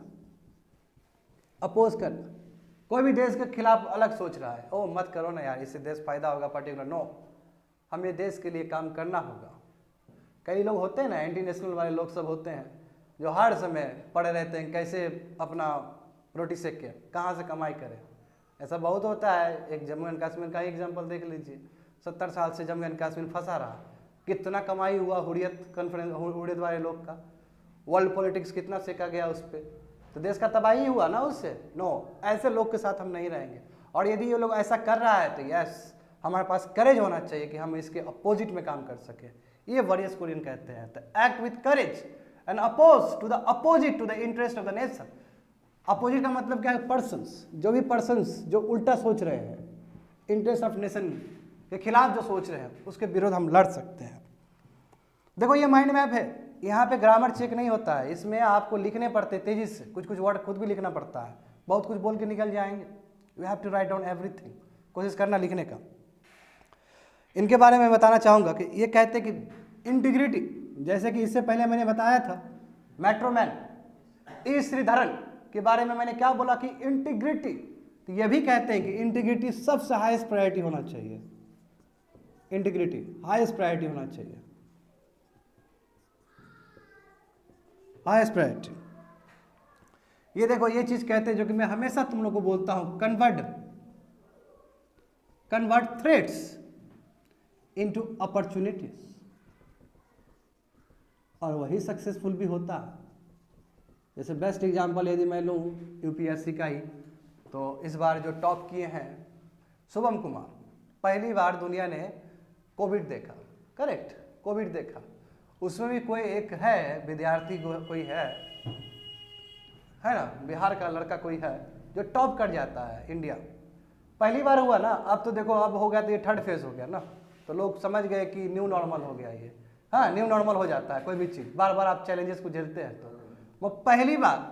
कोई भी देश के खिलाफ अलग सोच रहा है, ओ मत करो ना यार, इससे देश फायदा होगा पर्टिकुलर, नो, हमें देश के लिए काम करना होगा। कई लोग होते हैं ना, एंटी नेशनल वाले लोग सब होते हैं जो हर समय पड़े रहते हैं कैसे अपना रोटी सेक के कहाँ से कमाई करें। ऐसा बहुत होता है। एक जम्मू एंड कश्मीर का ही एग्जांपल देख लीजिए, 70 साल से जम्मू एंड कश्मीर फंसा रहा, कितना कमाई हुआ हुर्रियत वाले लोग का, वर्ल्ड पॉलिटिक्स कितना सेका गया उस पर, तो देश का तबाही हुआ ना उससे। नो, ऐसे लोग के साथ हम नहीं रहेंगे। और यदि ये लोग ऐसा कर रहा है तो यस, हमारे पास करेज होना चाहिए कि हम इसके अपोजिट में काम कर सके। ये वर्गीस कुरियन कहते हैं। तो act with courage and opposite to the interest of the nation. Opposite का मतलब क्या है? पर्सन्स, जो भी पर्सन्स जो उल्टा सोच रहे हैं, इंटरेस्ट ऑफ नेशन के खिलाफ जो सोच रहे हैं, उसके विरोध हम लड़ सकते हैं। देखो ये माइंड मैप है, यहाँ पे ग्रामर चेक नहीं होता है, इसमें आपको लिखने पड़ते तेजी से, कुछ कुछ वर्ड खुद भी लिखना पड़ता है, बहुत कुछ बोल के निकल जाएंगे। You have to write down everything, कोशिश करना लिखने का। इनके बारे में बताना चाहूँगा कि ये कहते हैं कि इंटीग्रिटी, जैसे कि इससे पहले मैंने बताया था मेट्रोमैन ई श्रीधरन के बारे में मैंने क्या बोला कि इंटीग्रिटी, तो ये भी कहते हैं कि इंटीग्रिटी सबसे हाईएस्ट प्रायोरिटी होना चाहिए, इंटीग्रिटी हाईएस्ट प्रायोरिटी होना चाहिए, हाईएस्ट प्रायोरिटी। ये देखो ये चीज कहते हैं जो कि मैं हमेशा तुम लोग को बोलता हूं, कन्वर्ट थ्रेट्स इनटू अपॉर्चुनिटीज, और वही सक्सेसफुल भी होता है। जैसे बेस्ट एग्जांपल यदि मैं लूँ यूपीएससी का ही, तो इस बार जो टॉप किए हैं शुभम कुमार, पहली बार दुनिया ने कोविड देखा, करेक्ट, कोविड देखा, उसमें भी कोई एक है विद्यार्थी, कोई है ना, बिहार का लड़का कोई है जो टॉप कर जाता है इंडिया। पहली बार हुआ ना, अब तो देखो अब हो गया तो ये थर्ड फेज हो गया ना, तो लोग समझ गए कि न्यू नॉर्मल हो गया ये। हाँ, न्यू नॉर्मल हो जाता है कोई भी चीज़, बार बार आप चैलेंजेस को झेलते हैं। तो वो पहली बार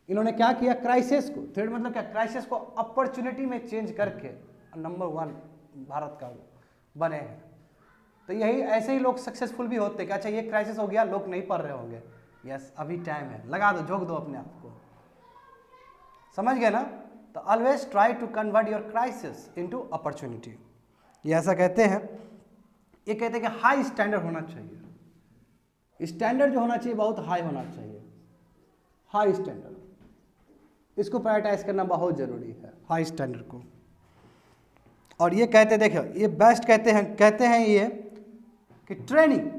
इन्होंने क्या किया, क्राइसिस को, थर्ड मतलब क्या, क्राइसिस को अपॉर्चुनिटी में चेंज करके नंबर 1 भारत का वो बने हैं। तो यही ऐसे ही लोग सक्सेसफुल भी होते हैं कि अच्छा ये क्राइसिस हो गया, लोग नहीं पढ़ रहे होंगे, यस अभी टाइम है, लगा दो, झोंक दो अपने आप को, समझ गए ना। तो always try to convert your crisis into opportunity, ये ऐसा कहते हैं। ये कहते हैं कि हाई स्टैंडर्ड होना चाहिए, स्टैंडर्ड जो होना चाहिए बहुत हाई होना चाहिए, हाई स्टैंडर्ड, इसको प्रायोरिटाइज करना बहुत जरूरी है, हाई स्टैंडर्ड को। और ये कहते देखो ये बेस्ट कहते हैं ये कि ट्रेनिंग,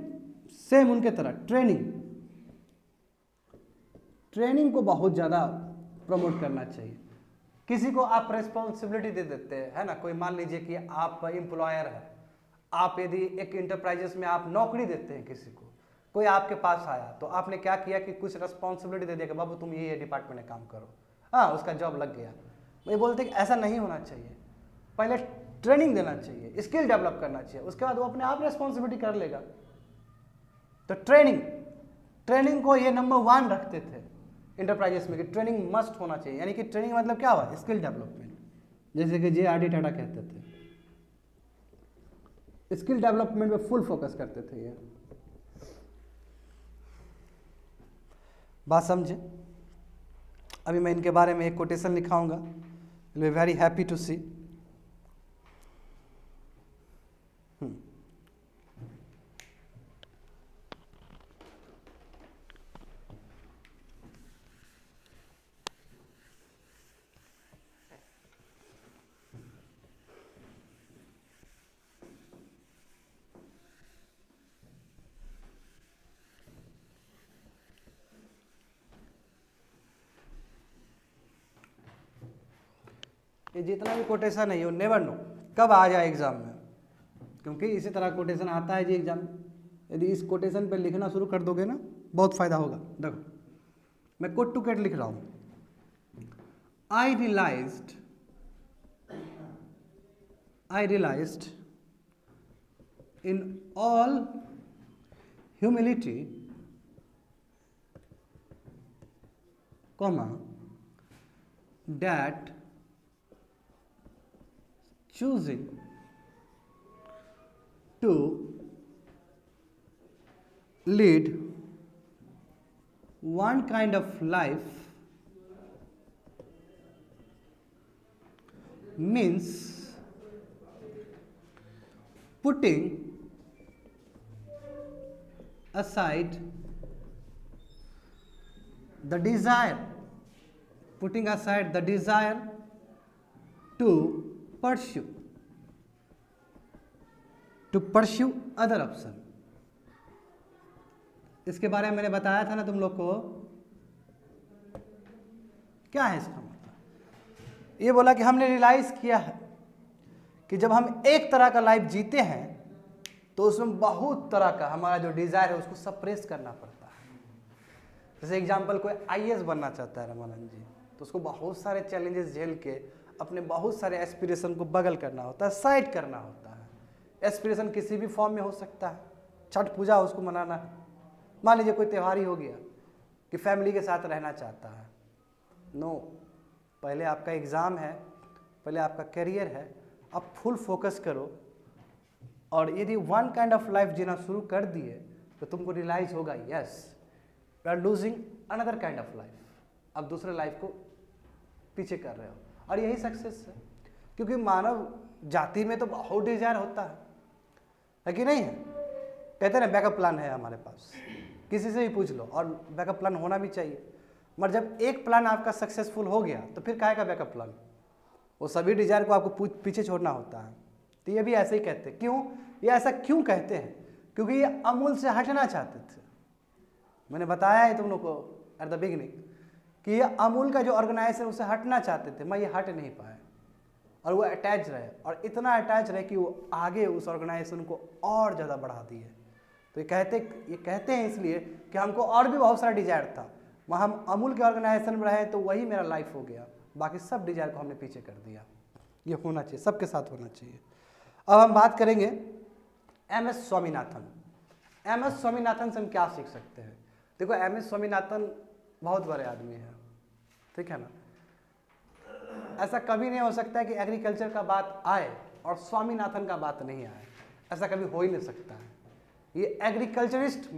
सेम उनके तरह ट्रेनिंग को बहुत ज़्यादा प्रमोट करना चाहिए। किसी को आप रिस्पॉन्सिबिलिटी दे देते हैं, है ना, कोई मान लीजिए कि आप एम्प्लॉयर है, आप यदि एक इंटरप्राइजेस में आप नौकरी देते हैं किसी को, कोई आपके पास आया तो आपने क्या किया कि कुछ रिस्पॉन्सिबिलिटी दे दिया कि बाबू तुम ये डिपार्टमेंट में काम करो, हाँ उसका जॉब लग गया। ये बोलते कि ऐसा नहीं होना चाहिए, पहले ट्रेनिंग देना चाहिए, स्किल डेवलप करना चाहिए, उसके बाद वो अपने आप रिस्पॉन्सिबिलिटी कर लेगा। तो ट्रेनिंग को ये नंबर 1 रखते थे इंटरप्राइजेस में कि ट्रेनिंग मस्ट होना चाहिए, यानी कि ट्रेनिंग मतलब क्या हुआ, स्किल डेवलपमेंट, जैसे कि जे.आर.डी. टाटा कहते थे, स्किल डेवलपमेंट में फुल फोकस करते थे। ये बात समझे। अभी मैं इनके बारे में एक कोटेशन लिखाऊंगा, will be very happy to see. ये जितना भी कोटेशन है, यू नेवर नो कब आ जाए एग्जाम में, क्योंकि इसी तरह कोटेशन आता है जी एग्जाम। यदि इस कोटेशन पे लिखना शुरू कर दोगे ना, बहुत फायदा होगा। देखो मैं कोट टू कोट लिख रहा हूं, I realized in all humility, comma, that choosing to lead one kind of life means putting aside the desire to pursue other option। इसके बारे में मैंने बताया था ना तुम लोग को, क्या है इसका मतलब। ये बोला कि हमने रियलाइज किया है कि जब हम एक तरह का लाइफ जीते हैं तो उसमें बहुत तरह का हमारा जो डिजायर है उसको सप्रेस करना पड़ता है। जैसे एग्जाम्पल कोई आईएएस बनना चाहता है रामानंद जी, तो उसको बहुत सारे चैलेंजेस झेल के अपने बहुत सारे एस्पिरेशन को बगल करना होता है, साइड करना होता है। एस्पिरेशन किसी भी फॉर्म में हो सकता है, छठ पूजा उसको मनाना है, मान लीजिए कोई त्यौहार ही हो गया कि फैमिली के साथ रहना चाहता है, नो, पहले आपका एग्ज़ाम है, पहले आपका करियर है, आप फुल फोकस करो, और यदि वन काइंड ऑफ लाइफ जीना शुरू कर दिए तो तुमको रियलाइज होगा yes you are losing another kind of life, अब दूसरे लाइफ को पीछे कर रहे हो, और यही सक्सेस है। क्योंकि मानव जाति में तो बहुत डिजायर होता है कि नहीं है? कहते हैं ना बैकअप प्लान है हमारे पास, किसी से भी पूछ लो, और बैकअप प्लान होना भी चाहिए। मगर जब एक प्लान आपका सक्सेसफुल हो गया तो फिर काहे का बैकअप प्लान? वो सभी डिजायर को आपको पीछे छोड़ना होता है। तो ये भी ऐसे ही कहते हैं। क्यों? ये ऐसा क्यों कहते हैं? क्योंकि ये अमूल से हटना चाहते थे। मैंने बताया है तुम लोग को एट द बिगिनिंग कि ये अमूल का जो ऑर्गेनाइजेशन उससे हटना चाहते थे, मैं ये हट नहीं पाए, और वो अटैच रहे, और इतना अटैच रहे कि वो आगे उस ऑर्गेनाइजेशन को और ज़्यादा बढ़ा दिए। तो ये कहते हैं इसलिए कि हमको और भी बहुत सारा डिजायर था, वहाँ हम अमूल के ऑर्गेनाइजेशन में रहे तो वही मेरा लाइफ हो गया, बाकी सब डिजायर को हमने पीछे कर दिया। ये होना चाहिए, सबके साथ होना चाहिए। अब हम बात करेंगे MS स्वामीनाथन। MS स्वामीनाथन से हम क्या सीख सकते हैं? देखो, MS स्वामीनाथन बहुत बड़े आदमी हैं, ठीक है ना? ऐसा कभी नहीं हो सकता है कि एग्रीकल्चर का बात आए और स्वामीनाथन का बात नहीं आए, ऐसा कभी हो ही नहीं सकता है। ये एग्रीकल्चरिस्ट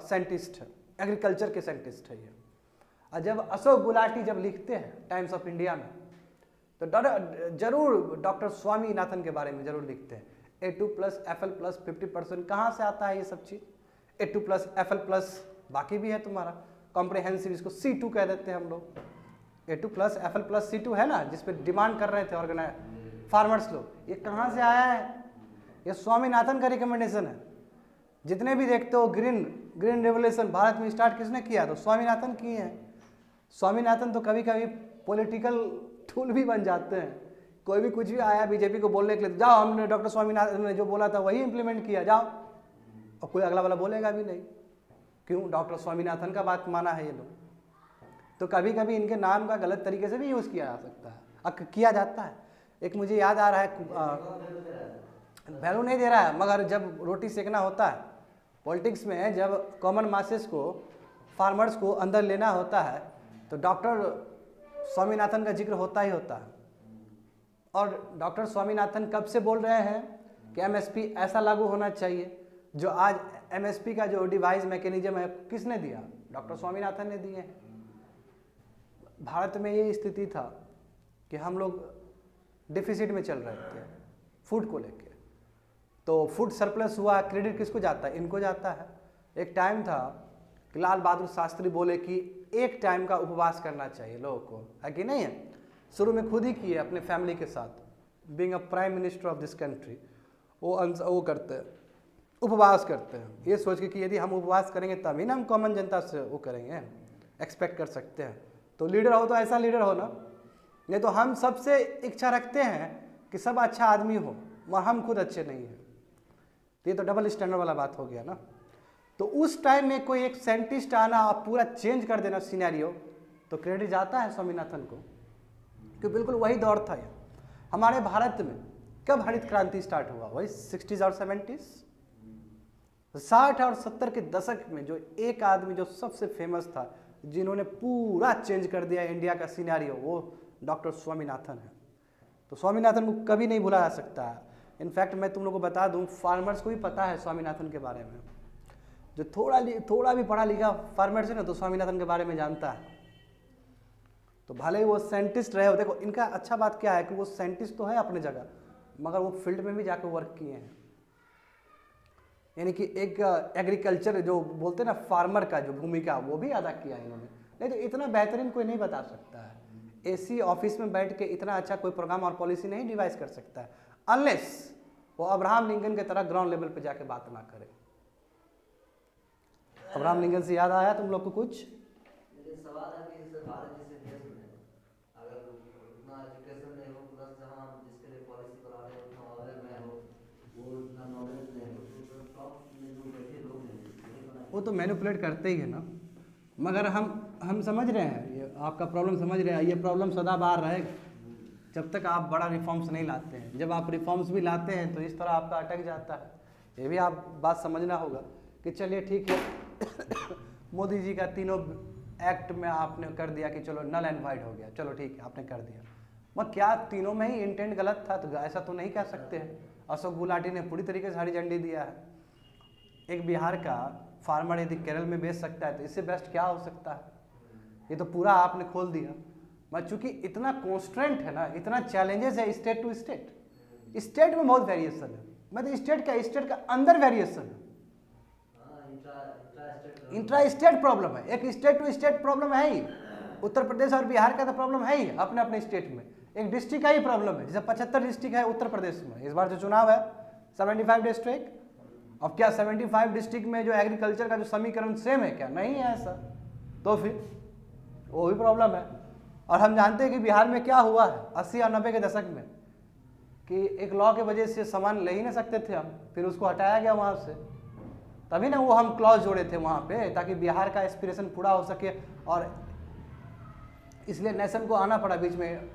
साइंटिस्ट है, एग्रीकल्चर के साइंटिस्ट है ये। और जब अशोक गुलाटी जब लिखते हैं टाइम्स ऑफ इंडिया में, तो जरूर डॉक्टर स्वामीनाथन के बारे में जरूर लिखते हैं। A2+FL+ 50% कहाँ से आता है ये सब चीज़? A2+FL+ बाकी भी है तुम्हारा कॉम्प्रिहेंसिव, इसको C2 कह देते हैं हम लोग। A2+FL+ C2 है ना, जिस पे डिमांड कर रहे थे ऑर्गेनाइज फार्मर्स लोग, ये कहाँ से आया है? ये स्वामीनाथन का रिकमेंडेशन है। जितने भी देखते हो ग्रीन रेवोल्यूशन भारत में स्टार्ट किसने किया? तो स्वामीनाथन किए हैं। स्वामीनाथन तो कभी कभी पॉलिटिकल टूल भी बन जाते हैं। कोई भी कुछ भी आया बीजेपी को बोलने के लिए, जाओ हमने डॉक्टर स्वामीनाथन ने जो बोला था वही इंप्लीमेंट किया, जाओ, और कोई अगला वाला बोलेगा भी नहीं। क्यों? डॉक्टर स्वामीनाथन का बात माना है ये लोग। तो कभी कभी इनके नाम का गलत तरीके से भी यूज़ किया जा सकता है, किया जाता है। एक मुझे याद आ रहा है, वैल्यू नहीं दे रहा है, मगर जब रोटी सेकना होता है पॉलिटिक्स में, जब कॉमन मासेस को, फार्मर्स को अंदर लेना होता है, तो डॉक्टर स्वामीनाथन का जिक्र होता ही होता है। और डॉक्टर स्वामीनाथन कब से बोल रहे हैं कि MSP ऐसा लागू होना चाहिए? जो आज MSP का जो डिवाइस मैकेनिज्म है किसने दिया? डॉक्टर स्वामीनाथन ने दिए। भारत में ये स्थिति था कि हम लोग डिफिसिट में चल रहे थे फूड को लेके, तो फूड सरप्लस हुआ, क्रेडिट किसको जाता है? इनको जाता है। एक टाइम था कि लाल बहादुर शास्त्री बोले कि एक टाइम का उपवास करना चाहिए लोगों को, है कि नहीं है? शुरू में खुद ही किए अपने फैमिली के साथ, being a prime minister of this country, वो करते हैं, उपवास करते हैं, ये सोच के कि यदि हम उपवास करेंगे तभी ना हम कॉमन जनता से वो करेंगे, एक्सपेक्ट कर सकते हैं। तो लीडर हो तो ऐसा लीडर हो ना, नहीं तो हम सबसे इच्छा रखते हैं कि सब अच्छा आदमी हो, मगर हम खुद अच्छे नहीं हैं। तो ये तो डबल स्टैंडर्ड वाला बात हो गया ना। तो उस टाइम में कोई एक साइंटिस्ट आना और पूरा चेंज कर देना सिनेरियो, तो क्रेडिट जाता है स्वामीनाथन को, कि बिल्कुल वही दौर था ये। हमारे भारत में कब हरित क्रांति स्टार्ट हुआ? वही 60s और 70s, 60 और 70 के दशक में। जो एक आदमी जो सबसे फेमस था, जिन्होंने पूरा चेंज कर दिया इंडिया का सिनेरियो, वो डॉक्टर स्वामीनाथन है। तो स्वामीनाथन को कभी नहीं भूला जा सकता है। इनफैक्ट मैं तुम लोगों को बता दूं, फार्मर्स को भी पता है स्वामीनाथन के बारे में। जो थोड़ा भी पढ़ा लिखा फार्मर्स है ना, तो स्वामीनाथन के बारे में जानता है। तो भले ही वो साइंटिस्ट रहे हो, देखो इनका अच्छा बात क्या है कि वो साइंटिस्ट तो है अपने जगह, मगर वो फील्ड में भी जाकर वर्क किए हैं। यानी कि एक एग्रीकल्चर जो बोलते हैं ना, फार्मर का जो भूमिका, वो भी अदा किया इन्होंने। नहीं तो इतना बेहतरीन कोई नहीं बता सकता है। AC ऑफिस में बैठ के इतना अच्छा कोई प्रोग्राम और पॉलिसी नहीं डिवाइस कर सकता है, अनलेस वो अब्राहम लिंकन के तरह ग्राउंड लेवल पे जाके बात ना करे। अब्राहम लिंकन से याद आया तुम लोग को कुछ?
सवाल है कि जैसे भारत जैसे देश में अगर उतना एजुकेशन नहीं हो, प्लस जहाँ जिसके लिए पॉलिसी बना रहे हो उतना अवेयर नहीं हो, वो उतना नॉलेज नहीं हो, तो टॉप में जो बैठे लोग हैं
वो तो मैनिपुलेट करते ही है ना। मगर हम समझ रहे हैं, ये आपका प्रॉब्लम समझ रहे हैं। ये प्रॉब्लम सदाबहार रहेगा जब तक आप बड़ा रिफॉर्म्स नहीं लाते हैं। जब आप रिफॉर्म्स भी लाते हैं तो इस तरह आपका अटक जाता है। ये भी आप बात समझना होगा कि चलिए ठीक है, मोदी जी का तीनों एक्ट में आपने कर दिया कि चलो नल एंड वाइड हो गया, चलो ठीक है आपने कर दिया, मगर क्या तीनों में ही इंटेंट गलत था? तो ऐसा तो नहीं कह सकते हैं। अशोक गुलाटी ने पूरी तरीके से हरी झंडी दिया है। एक बिहार का फार्मर यदि केरल में बेच सकता है तो इससे बेस्ट क्या हो सकता है? ये तो पूरा आपने खोल दिया। मगर चूंकि इतना कॉन्स्टेंट है ना, इतना चैलेंजेस है स्टेट टू स्टेट, स्टेट में बहुत वेरिएशन है, मतलब स्टेट का अंदर वेरिएशन है, इंट्रा स्टेट प्रॉब्लम है, एक स्टेट टू स्टेट प्रॉब्लम है ही। उत्तर प्रदेश और बिहार का तो प्रॉब्लम है ही अपने अपने स्टेट में, एक डिस्ट्रिक्ट का ही प्रॉब्लम है। जैसे 75 डिस्ट्रिक्ट है उत्तर प्रदेश में, इस बार जो चुनाव है 75 डिस्ट्रिक्ट। अब क्या 75 डिस्ट्रिक्ट में जो एग्रीकल्चर का जो समीकरण सेम है क्या? नहीं है ऐसा, तो फिर वो भी प्रॉब्लम है। और हम जानते हैं कि बिहार में क्या हुआ है 80 और 90 के दशक में, कि एक लॉ के वजह से सामान ले ही नहीं सकते थे हम, फिर उसको हटाया गया वहाँ से, तभी ना वो हम क्लॉज जोड़े थे वहाँ पे, ताकि बिहार का एस्पिरेशन पूरा हो सके। और इसलिए नेशन को आना पड़ा बीच में,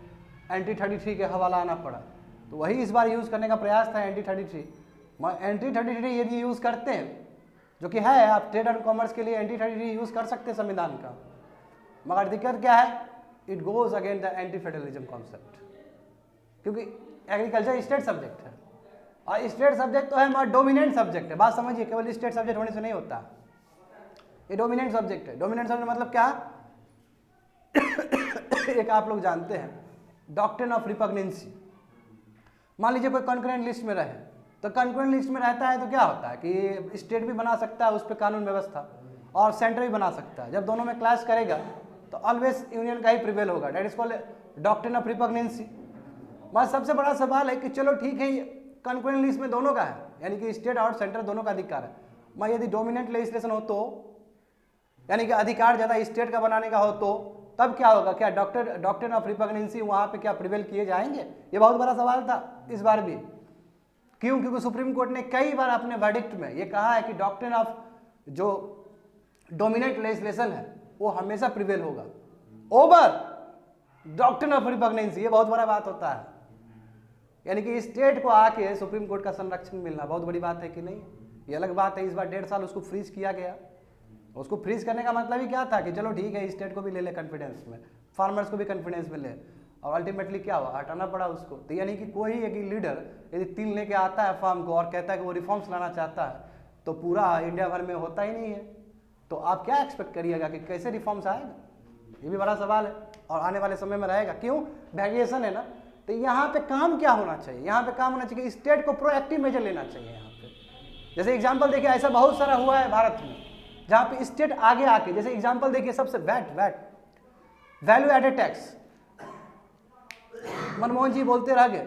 एंटी 33 के हवाला आना पड़ा, तो वही इस बार यूज़ करने का प्रयास था एंटी 33। एंटी 33 यदि यूज़ करते हैं, जो कि है, आप ट्रेड एंड कॉमर्स के लिए एंटी 33 यूज़ कर सकते हैं संविधान का, मगर दिक्कत क्या है, it goes again the anti federalism concept, क्योंकि एग्रीकल्चर स्टेट सब्जेक्ट है, और स्टेट सब्जेक्ट तो है मगर डोमिनेंट सब्जेक्ट है। बात समझिए, केवल स्टेट सब्जेक्ट होने से नहीं होता, ये डोमिनेंट सब्जेक्ट है। डोमिनेंट सब्जेक्ट मतलब क्या? एक आप लोग जानते हैं डॉक्ट्रिन ऑफ रिपग्नेंसी। मान लीजिए कोई कंकरेंट लिस्ट में रहे, तो कंकरेंट लिस्ट में रहता है तो क्या होता है कि स्टेट भी बना सकता है उस पर कानून व्यवस्था, और सेंटर भी बना सकता है। जब दोनों में क्लैश करेगा तो ऑलवेज यूनियन का ही प्रिवेल होगा, that is called doctrine of repugnancy. बस सबसे बड़ा सवाल है कि चलो ठीक है, कंकरेंट लिस्ट में दोनों का है, यानी कि स्टेट और सेंटर दोनों का अधिकार है, मगर यदि डोमिनेंट लेजिस्लेशन हो तो, यानी कि अधिकार ज़्यादा स्टेट का बनाने का हो तो तब क्या होगा? क्या डॉक्ट्रिन ऑफ रिपग्नेंसी वहाँ पे क्या प्रिवेल किए जाएंगे? ये बहुत बड़ा सवाल था इस बार भी। क्यों? क्योंकि सुप्रीम कोर्ट ने कई बार अपने वर्डिक्ट में ये कहा है कि डॉक्ट्रिन ऑफ जो डोमिनेंट लेजिस्लेशन है वो हमेशा प्रिवेल होगा ओवर डॉक्ट्रिन ऑफ रिपग्नेंसी। ये बहुत बड़ा बात होता है, यानी कि स्टेट को आके सुप्रीम कोर्ट का संरक्षण मिलना बहुत बड़ी बात है कि नहीं? ये अलग बात है। इस बार 1.5 साल उसको फ्रीज किया गया। उसको फ्रीज करने का मतलब ही क्या था कि चलो ठीक है, स्टेट को भी ले ले कॉन्फिडेंस में, फार्मर्स को भी कॉन्फिडेंस में ले, और अल्टीमेटली क्या हुआ? हटाना पड़ा उसको। तो यानी कि कोई एक लीडर यदि 3 लेके आता है फार्म को और कहता है कि वो रिफॉर्म्स लाना चाहता है, तो पूरा इंडिया भर में होता ही नहीं है, तो आप क्या एक्सपेक्ट करिएगा कि कैसे रिफॉर्म्स आएगा? ये भी बड़ा सवाल है, और आने वाले समय में रहेगा। क्यों? वेरिएशन है ना। तो यहाँ पे काम क्या होना चाहिए? यहाँ पे काम होना चाहिए स्टेट को प्रोएक्टिव मेजर लेना चाहिए। यहाँ पे जैसे एग्जाम्पल देखिए, ऐसा बहुत सारा हुआ है भारत में जहाँ पे स्टेट आगे आके, जैसे एग्जाम्पल देखिए सबसे वैल्यू एडेड टैक्स, मनमोहन जी बोलते रह गए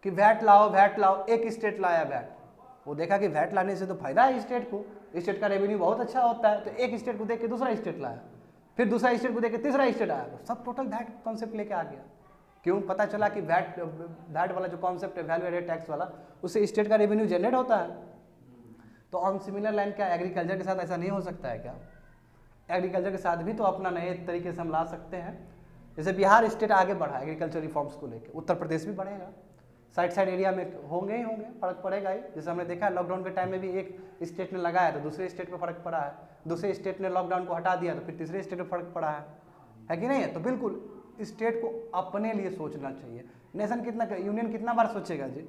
कि वैट लाओ, एक स्टेट लाया वैट, वो देखा कि वैट लाने से तो फायदा है स्टेट को, स्टेट का रेवेन्यू बहुत अच्छा होता है, तो एक स्टेट को देख के दूसरा स्टेट लाया, फिर दूसरा स्टेट को देख के तीसरा स्टेट आया, तो सब टोटल वैट कॉन्सेप्ट लेके आ गया। क्यों? पता चला कि वैट वाला जो कॉन्सेप्ट है, वैल्यू एडेड टैक्स वाला, उससे स्टेट का रेवेन्यू जनरेट होता है। तो ऑन सिमिलर लाइन क्या एग्रीकल्चर के साथ ऐसा नहीं हो सकता है क्या? एग्रीकल्चर के साथ भी तो अपना नए तरीके से हम ला सकते हैं। जैसे बिहार स्टेट आगे बढ़ा एग्रीकल्चर रिफॉर्म्स को लेकर, उत्तर प्रदेश भी बढ़ेगा, साइड एरिया में होंगे ही होंगे, फर्क पड़ेगा ही। जैसे हमने देखा है लॉकडाउन के टाइम में भी एक स्टेट ने लगाया तो दूसरे स्टेट में फर्क पड़ा है, दूसरे स्टेट ने लॉकडाउन को हटा दिया तो फिर तीसरे स्टेट में फर्क पड़ा है कि नहीं है? तो बिल्कुल स्टेट को अपने लिए सोचना चाहिए। नेशन कितना, यूनियन कितना बार सोचेगा जी?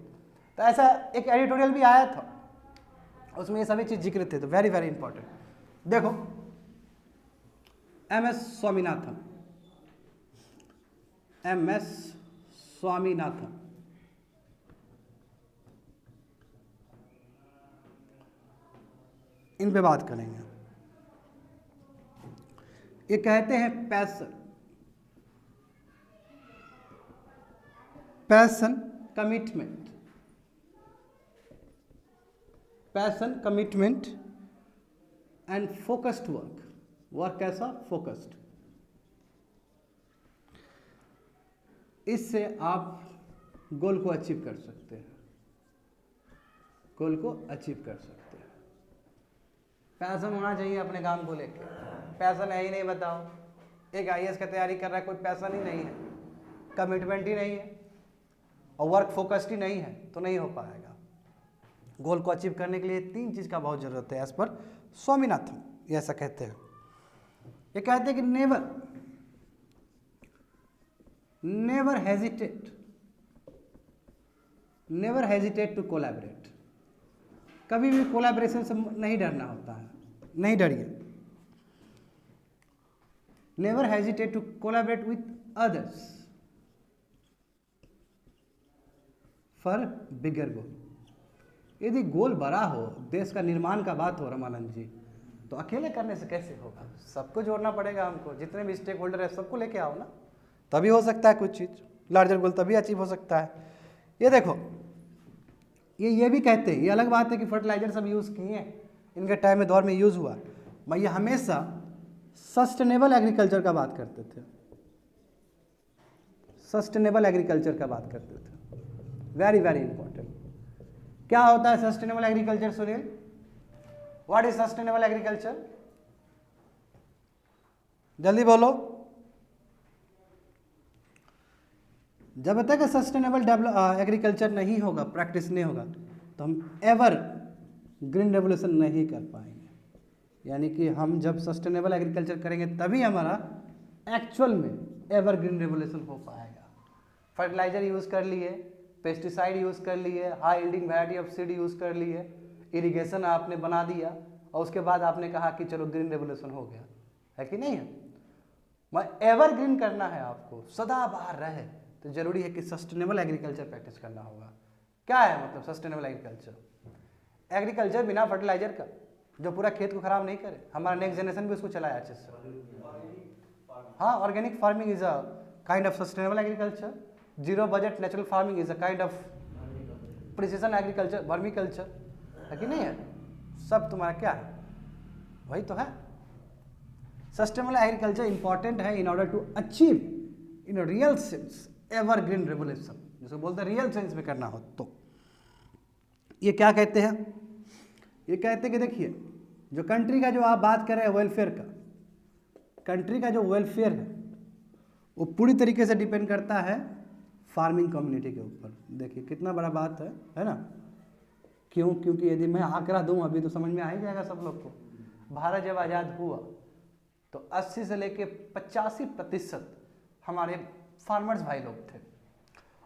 तो ऐसा एक एडिटोरियल भी आया था, उसमें ये सभी चीज जिक्र थे, तो वेरी वेरी इंपॉर्टेंट। देखो एम.एस. स्वामीनाथन, इन पे बात करेंगे। ये कहते हैं passion commitment and focused work कैसा? फोकस्ड। इससे आप गोल को अचीव कर सकते हैं, पैशन होना चाहिए अपने काम को लेकर। पैशन है ही नहीं, बताओ, एक IAS का तैयारी कर रहा है, कोई पैशन ही नहीं है, कमिटमेंट ही नहीं है, और वर्क फोकस्ड ही नहीं है, तो नहीं हो पाएगा। गोल को अचीव करने के लिए 3 चीज़ का बहुत ज़रूरत है एज पर स्वामीनाथन। ये ऐसा कहते हैं। ये कहते हैं कि नेवर हेजिटेट टू कोलैबोरेट। कभी भी कोलैबोरेशन से नहीं डरना होता है, नहीं डरिए। Never hesitate to collaborate with others for bigger goal. यदि गोल बड़ा हो, देश का निर्माण का बात हो रमानंद जी, तो अकेले करने से कैसे होगा? सबको जोड़ना पड़ेगा हमको, जितने भी स्टेक होल्डर है सबको लेके आओ ना, तभी हो सकता है कुछ चीज़, लार्जर गोल तभी अचीव हो सकता है। ये देखो, ये भी कहते हैं, ये अलग बात है कि फर्टिलाइजर सब यूज़ किए हैं, इनके टाइम में दौर में यूज़ हुआ, मैं ये हमेशा सस्टेनेबल एग्रीकल्चर का बात करते थे, सस्टेनेबल एग्रीकल्चर का बात करते थे। Very very important. क्या होता है sustainable agriculture Sunil? What is sustainable agriculture? जल्दी बोलो। जब तक सस्टेनेबल एग्रीकल्चर नहीं होगा, प्रैक्टिस नहीं होगा, तो हम एवर ग्रीन रेवोल्यूशन नहीं कर पाएंगे। यानी कि हम जब सस्टेनेबल एग्रीकल्चर करेंगे तभी हमारा एक्चुअल में एवर ग्रीन रेवोल्यूशन हो पाएगा। फर्टिलाइजर यूज़ कर लिए, पेस्टिसाइड यूज़ कर लिए, high yielding variety of seed use कर लिए, इरिगेशन आपने बना दिया, और उसके बाद आपने कहा कि चलो ग्रीन रेवोल्यूशन हो गया, है कि नहीं है? मैं एवर ग्रीन करना है आपको, सदा बाहर रहे, तो जरूरी है कि सस्टेनेबल एग्रीकल्चर प्रैक्टिस करना होगा। क्या है मतलब सस्टेनेबल एग्रीकल्चर? एग्रीकल्चर बिना फर्टिलाइजर का, जो पूरा खेत को खराब नहीं करे, हमारा नेक्स्ट जनरेशन भी उसको चलाया अच्छे से। हाँ, organic farming is a kind of sustainable agriculture. Zero budget natural farming is a kind of precision agriculture, vermi culture, है कि नहीं है? सब तुम्हारा क्या है? वही तो है। सस्टेनेबल एग्रीकल्चर इंपॉर्टेंट है in order to achieve in real sense evergreen revolution, जिसको बोलते हैं रियल सेंस में करना हो तो। ये क्या कहते हैं? ये कहते हैं कि देखिए, जो कंट्री का जो आप बात कर रहे हैं वेलफेयर का, कंट्री का जो वेलफेयर है वो पूरी तरीके से डिपेंड करता है फार्मिंग कम्युनिटी के ऊपर। देखिए कितना बड़ा बात है ना? क्यों? क्योंकि यदि मैं आंकड़ा दूं अभी तो समझ में आ ही जाएगा सब लोग को। भारत जब आज़ाद हुआ तो 80 से लेके 85% हमारे फार्मर्स भाई लोग थे,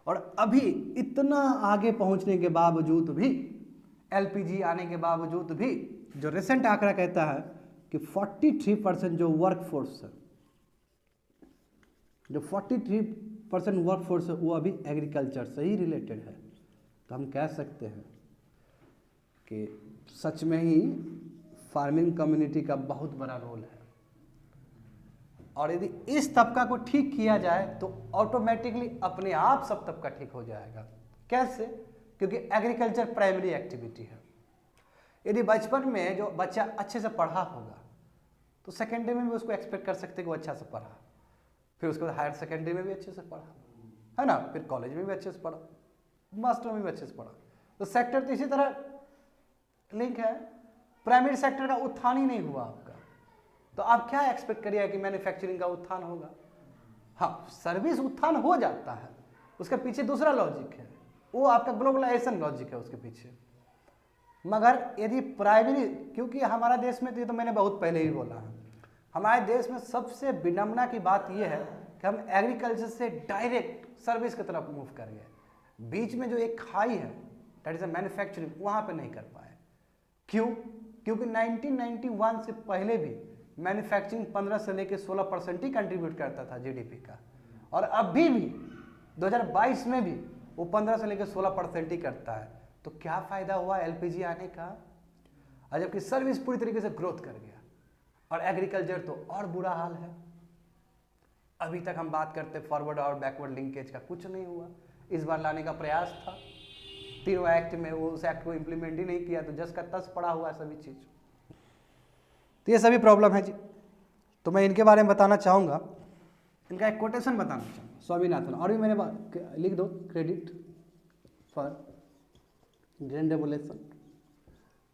और अभी इतना आगे पहुंचने के बावजूद भी, एलपीजी आने के बावजूद भी, जो रिसेंट आंकड़ा कहता है कि 43% जो वर्कफोर्स है, जो 43% वर्कफोर्स है, वो अभी एग्रीकल्चर से ही रिलेटेड है। तो हम कह सकते हैं कि सच में ही फार्मिंग कम्युनिटी का बहुत बड़ा रोल है, और यदि इस तबका को ठीक किया जाए तो ऑटोमेटिकली अपने आप सब तबका ठीक हो जाएगा। कैसे? क्योंकि एग्रीकल्चर प्राइमरी एक्टिविटी है। यदि बचपन में जो बच्चा अच्छे से पढ़ा होगा तो सेकेंडरी में भी उसको एक्सपेक्ट कर सकते हैं कि वो अच्छा से पढ़ा, फिर उसके बाद हायर सेकेंडरी में भी अच्छे से पढ़ा, है ना, फिर कॉलेज में भी अच्छे से पढ़ा, मास्टर में भी अच्छे से पढ़ा। तो सेक्टर तो इसी तरह लिंक है। प्राइमरी सेक्टर का उत्थान ही नहीं हुआ आपका, तो आप क्या एक्सपेक्ट करिए कि मैन्युफैक्चरिंग का उत्थान होगा? हाँ, सर्विस उत्थान हो जाता है, उसके पीछे दूसरा लॉजिक है, वो आपका ग्लोबलाइजेशन लॉजिक है उसके पीछे। मगर यदि प्राइमरी, क्योंकि हमारा देश में, तो ये तो मैंने बहुत पहले ही बोला है, हमारे देश में सबसे विडम्बना की बात यह है कि हम एग्रीकल्चर से डायरेक्ट सर्विस की तरफ मूव कर गए। बीच में जो एक खाई है, दैट इज अ मैन्युफैक्चरिंग, वहाँ पे नहीं कर पाए। क्यों? क्योंकि 1991 से पहले भी मैन्युफैक्चरिंग 15 से लेकर 16% ही कंट्रीब्यूट करता था जीडीपी का, और अभी भी 2022 में भी वो 15 से लेकर 16% ही करता है। तो क्या फ़ायदा हुआ एलपीजी आने का? और जबकि सर्विस पूरी तरीके से ग्रोथ कर गया, और एग्रीकल्चर तो और बुरा हाल है। अभी तक हम बात करते फॉरवर्ड और बैकवर्ड लिंकेज का, कुछ नहीं हुआ। इस बार लाने का प्रयास था, तीनों एक्ट में वो उस एक्ट को इम्प्लीमेंट ही नहीं किया, तो जस का तस पड़ा हुआ है सभी चीज़। तो ये सभी प्रॉब्लम है जी। तो मैं इनके बारे में बताना चाहूँगा, इनका एक कोटेशन बताना चाहूँगा स्वामीनाथन, और भी मैंने लिख दो, credit for green revolution.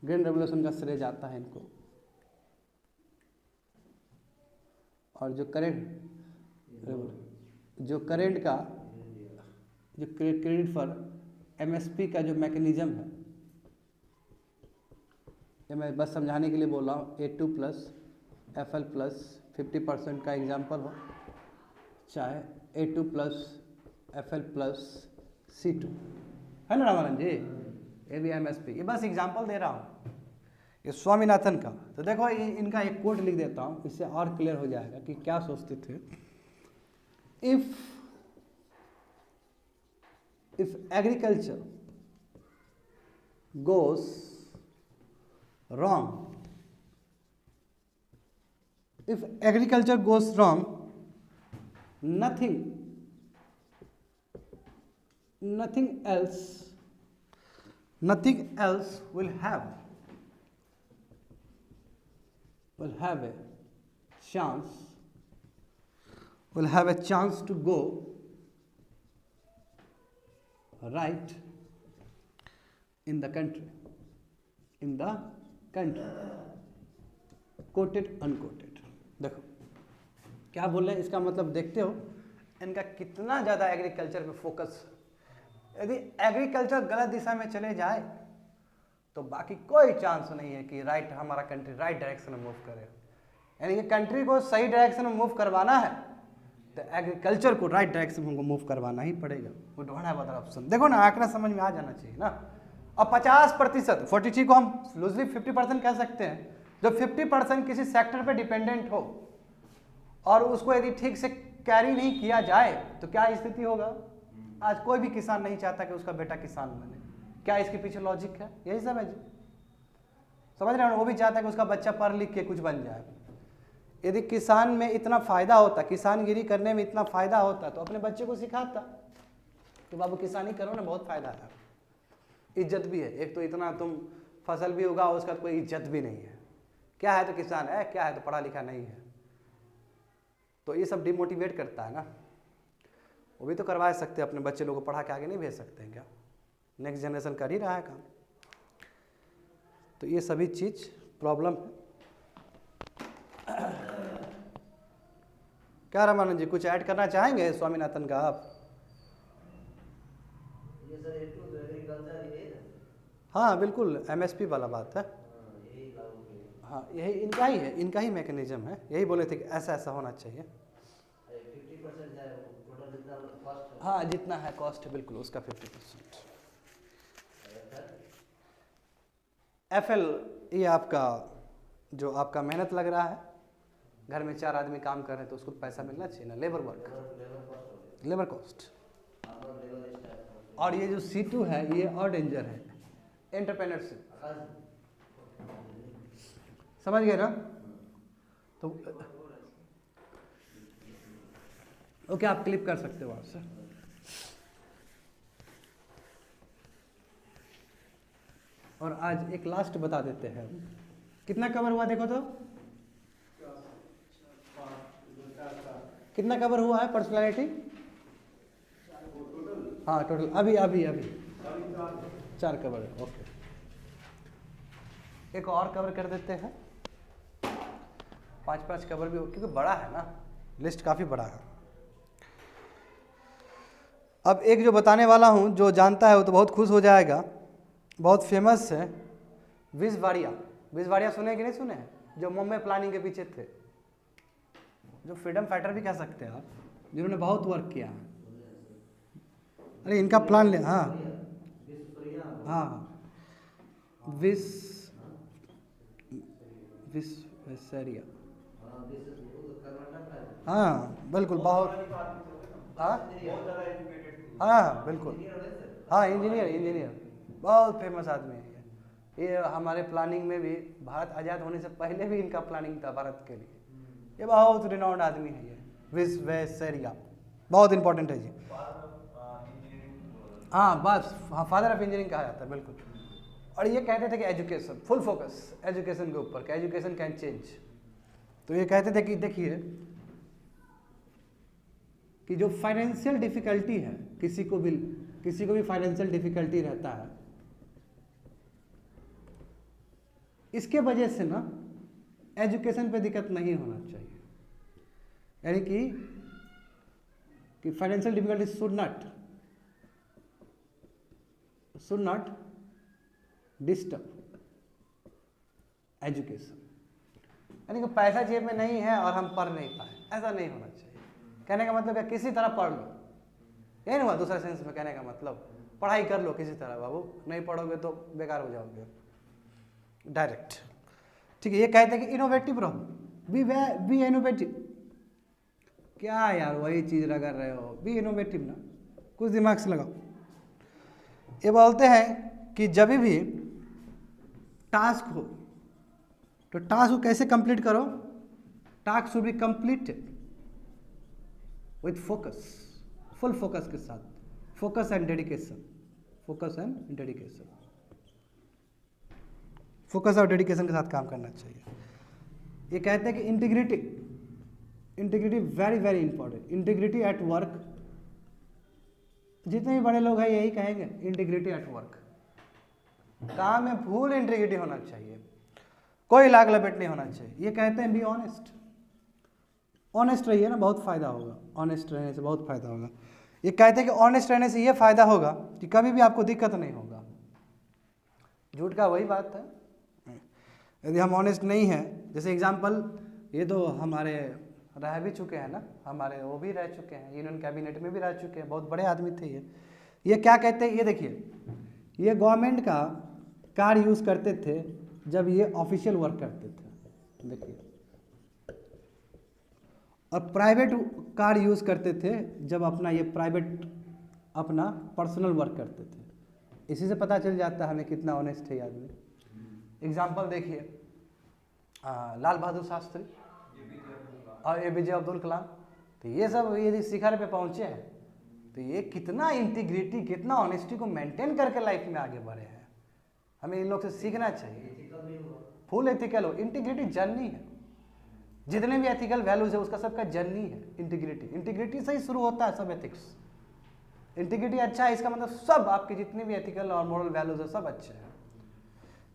Green revolution का श्रेय जाता है इनको। और जो करेंट का जो क्रेडिट फॉर एमएसपी का जो मैकेनिज्म है, ये मैं बस समझाने के लिए बोल रहा हूँ, A2+ FL प्लस 50% का एग्जाम्पल हो, चाहे A2 plus FL plus C2, है ना रामानंद जी, ये भी MSP। ये बस एग्जाम्पल दे रहा हूँ, ये स्वामीनाथन का। तो देखो इनका एक कोट लिख देता हूँ, इससे और क्लियर हो जाएगा कि क्या सोचते थे। If agriculture goes wrong, if agriculture goes wrong, nothing else will have a chance to go right in the country, quoted unquoted। देखो क्या बोल रहे हैं, इसका मतलब देखते हो इनका कितना ज़्यादा एग्रीकल्चर पे फोकस। यदि एग्रीकल्चर गलत दिशा में चले जाए तो बाकी कोई चांस नहीं है कि हमारा कंट्री राइट डायरेक्शन में मूव करे। यानी कि कंट्री को सही डायरेक्शन में मूव करवाना है तो एग्रीकल्चर को राइट डायरेक्शन में मूव करवाना ही पड़ेगा। वो डोंट हैव अदर ऑप्शन। देखो ना, आंकड़ा समझ में आ जाना चाहिए ना। अब 50%, 43 को हम लूजली 50% कह सकते हैं। जब 50% किसी सेक्टर पे डिपेंडेंट हो और उसको यदि ठीक से कैरी नहीं किया जाए तो क्या स्थिति होगा। आज कोई भी किसान नहीं चाहता कि उसका बेटा किसान बने। क्या इसके पीछे लॉजिक है? यही सब है जी, समझ रहे हो। वो भी चाहता है कि उसका बच्चा पढ़ लिख के कुछ बन जाए। यदि किसान में इतना फायदा होता, किसानगिरी करने में इतना फायदा होता तो अपने बच्चे को सिखाता कि बाबू किसानी करो ना, बहुत फायदा है, इज्जत भी है। एक तो इतना तुम फसल भी उगाओ, उसका कोई इज्जत भी नहीं है। क्या है तो किसान है, क्या है तो पढ़ा लिखा नहीं है। तो ये सब डिमोटिवेट करता है ना। वो भी तो करवा सकते हैं, अपने बच्चे लोगों को पढ़ा के आगे नहीं भेज सकते हैं क्या? नेक्स्ट जनरेशन कर ही रहा है काम। तो ये सभी चीज़ प्रॉब्लम है। क्या रामानंद जी कुछ ऐड करना चाहेंगे स्वामीनाथन का आप?
ये सर एग्रीकल्चर ये है।
हाँ बिल्कुल, MSP वाला बात है।
यही लागू किया।
हाँ यही इनका ही मैकेनिज्म है। यही बोले थे कि ऐसा ऐसा होना चाहिए।
50% है टोटल जितना कॉस्ट है।
हाँ जितना है कॉस्ट है बिल्कुल उसका 50%। FL ये आपका जो आपका मेहनत लग रहा है, घर में 4 आदमी काम कर रहे हैं तो उसको पैसा मिलना चाहिए ना, लेबर वर्क, लेबर कॉस्ट। और ये जो C2 है ये और डेंजर है, एंटरप्रेन्योरशिप। समझ गए ना? तो ओके, आप क्लिप कर सकते हो आपसे। और आज एक लास्ट बता देते हैं, कितना कवर हुआ देखो तो, कितना कवर हुआ है पर्सनालिटी? हाँ टोटल अभी 4 कवर है। ओके, एक और कवर कर देते हैं, 5 कवर भी, क्योंकि बड़ा है ना, लिस्ट काफ़ी बड़ा है। अब एक जो बताने वाला हूँ, जो जानता है वो तो बहुत खुश हो जाएगा, बहुत फेमस है, विजवाड़िया सुने कि नहीं सुने? जो मुंबई प्लानिंग के पीछे थे, जो फ्रीडम फाइटर भी कह सकते हैं आप, जिन्होंने बहुत वर्क किया है। अरे इनका प्लान ले, हाँ विश्वेश्वरैया, हाँ बिल्कुल, बहुत, हाँ बिल्कुल, हाँ इंजीनियर बहुत फेमस आदमी है ये हमारे प्लानिंग में भी, भारत आज़ाद होने से पहले भी इनका प्लानिंग था भारत के लिए। ये बहुत रिनाउंड आदमी है ये विश्वेश्वरैया, बहुत इंपॉर्टेंट है जी। हाँ बस, हाँ फादर ऑफ इंजीनियरिंग कहा जाता है बिल्कुल। और ये कहते थे कि एजुकेशन, फुल फोकस एजुकेशन के ऊपर, कि एजुकेशन कैन चेंज। तो ये कहते थे कि देखिए कि जो फाइनेंशियल डिफिकल्टी है, किसी को भी फाइनेंशियल डिफिकल्टी रहता है, इसके वजह से ना एजुकेशन पे दिक्कत नहीं होना चाहिए। यानी कि financial difficulty should not disturb education. यानी कि पैसा जेब में नहीं है और हम पढ़ नहीं पाए, ऐसा नहीं होना चाहिए। कहने का मतलब है किसी तरह पढ़ लो, यही नहीं हुआ दूसरा सेंस में कहने का मतलब, पढ़ाई कर लो किसी तरह बाबू, नहीं पढ़ोगे तो बेकार हो जाओगे डायरेक्ट। ठीक है, ये कहते हैं कि इनोवेटिव रहो, बी इनोवेटिव। क्या यार वही चीज़ रगड़ रहे हो, बी इनोवेटिव ना, कुछ दिमाग से लगाओ। ये बोलते हैं कि जब भी टास्क हो तो टास्क को कैसे कंप्लीट करो, task should be completed with focus, full focus के साथ, focus and dedication, focus and dedication, focus और डेडिकेशन के साथ काम करना चाहिए। ये कहते हैं कि integrity, integrity very very important, integrity at work. जितने भी बड़े लोग हैं यही कहेंगे, इंटीग्रिटी एट वर्क, काम में फुल इंटीग्रिटी होना चाहिए, कोई लाग लपेट नहीं होना चाहिए। ये कहते हैं बी ऑनेस्ट, ऑनेस्ट रहिए ना, बहुत फायदा होगा, ऑनेस्ट रहने से बहुत फायदा होगा। ये कहते हैं कि ऑनेस्ट रहने से ये फायदा होगा कि कभी भी आपको दिक्कत नहीं होगा। झूठ का वही बात है, यदि हम ऑनेस्ट नहीं हैं, जैसे एग्जांपल ये तो हमारे रह भी चुके हैं ना, हमारे वो भी रह चुके हैं, यूनियन कैबिनेट में भी रह चुके हैं, बहुत बड़े आदमी थे ये क्या कहते हैं, ये देखिए, ये गवर्नमेंट का कार यूज़ करते थे जब ये ऑफिशियल वर्क करते थे, देखिए, और प्राइवेट कार यूज़ करते थे जब अपना ये प्राइवेट अपना पर्सनल वर्क करते थे। इसी से पता चल जाता है हमें कितना ऑनेस्ट है ये आदमी। एग्जाम्पल देखिए, लाल बहादुर शास्त्री और APJ अब्दुल कलाम, तो ये सब यदि शिखर पे पहुँचे हैं तो ये कितना इंटीग्रिटी, कितना ऑनेस्टी को मेंटेन करके लाइफ में आगे बढ़े हैं। हमें इन लोग से सीखना चाहिए, फुल एथिकल हो, इंटीग्रिटी जर्नी है, जितने भी एथिकल वैल्यूज है उसका सबका जर्नी है इंटीग्रिटी। इंटीग्रिटी से ही शुरू होता है सब एथिक्स। इंटीग्रिटी अच्छा है इसका मतलब सब आपके जितने भी एथिकल और मॉरल वैल्यूज है सब अच्छे हैं।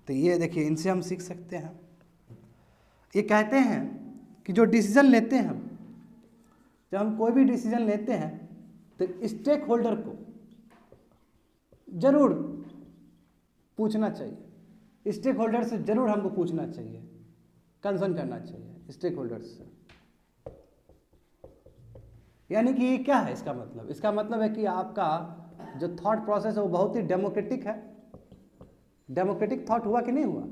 तो ये देखिए, इनसे हम सीख सकते हैं। ये कहते हैं कि जो डिसीजन लेते हैं हम, जब हम कोई भी डिसीजन लेते हैं तो स्टेक होल्डर को जरूर पूछना चाहिए, स्टेक होल्डर से जरूर हमको पूछना चाहिए, कंसर्न करना चाहिए स्टेक होल्डर्स से। यानी कि क्या है इसका मतलब, इसका मतलब है कि आपका जो थॉट प्रोसेस है वो बहुत ही डेमोक्रेटिक है। डेमोक्रेटिक थॉट हुआ कि नहीं हुआ?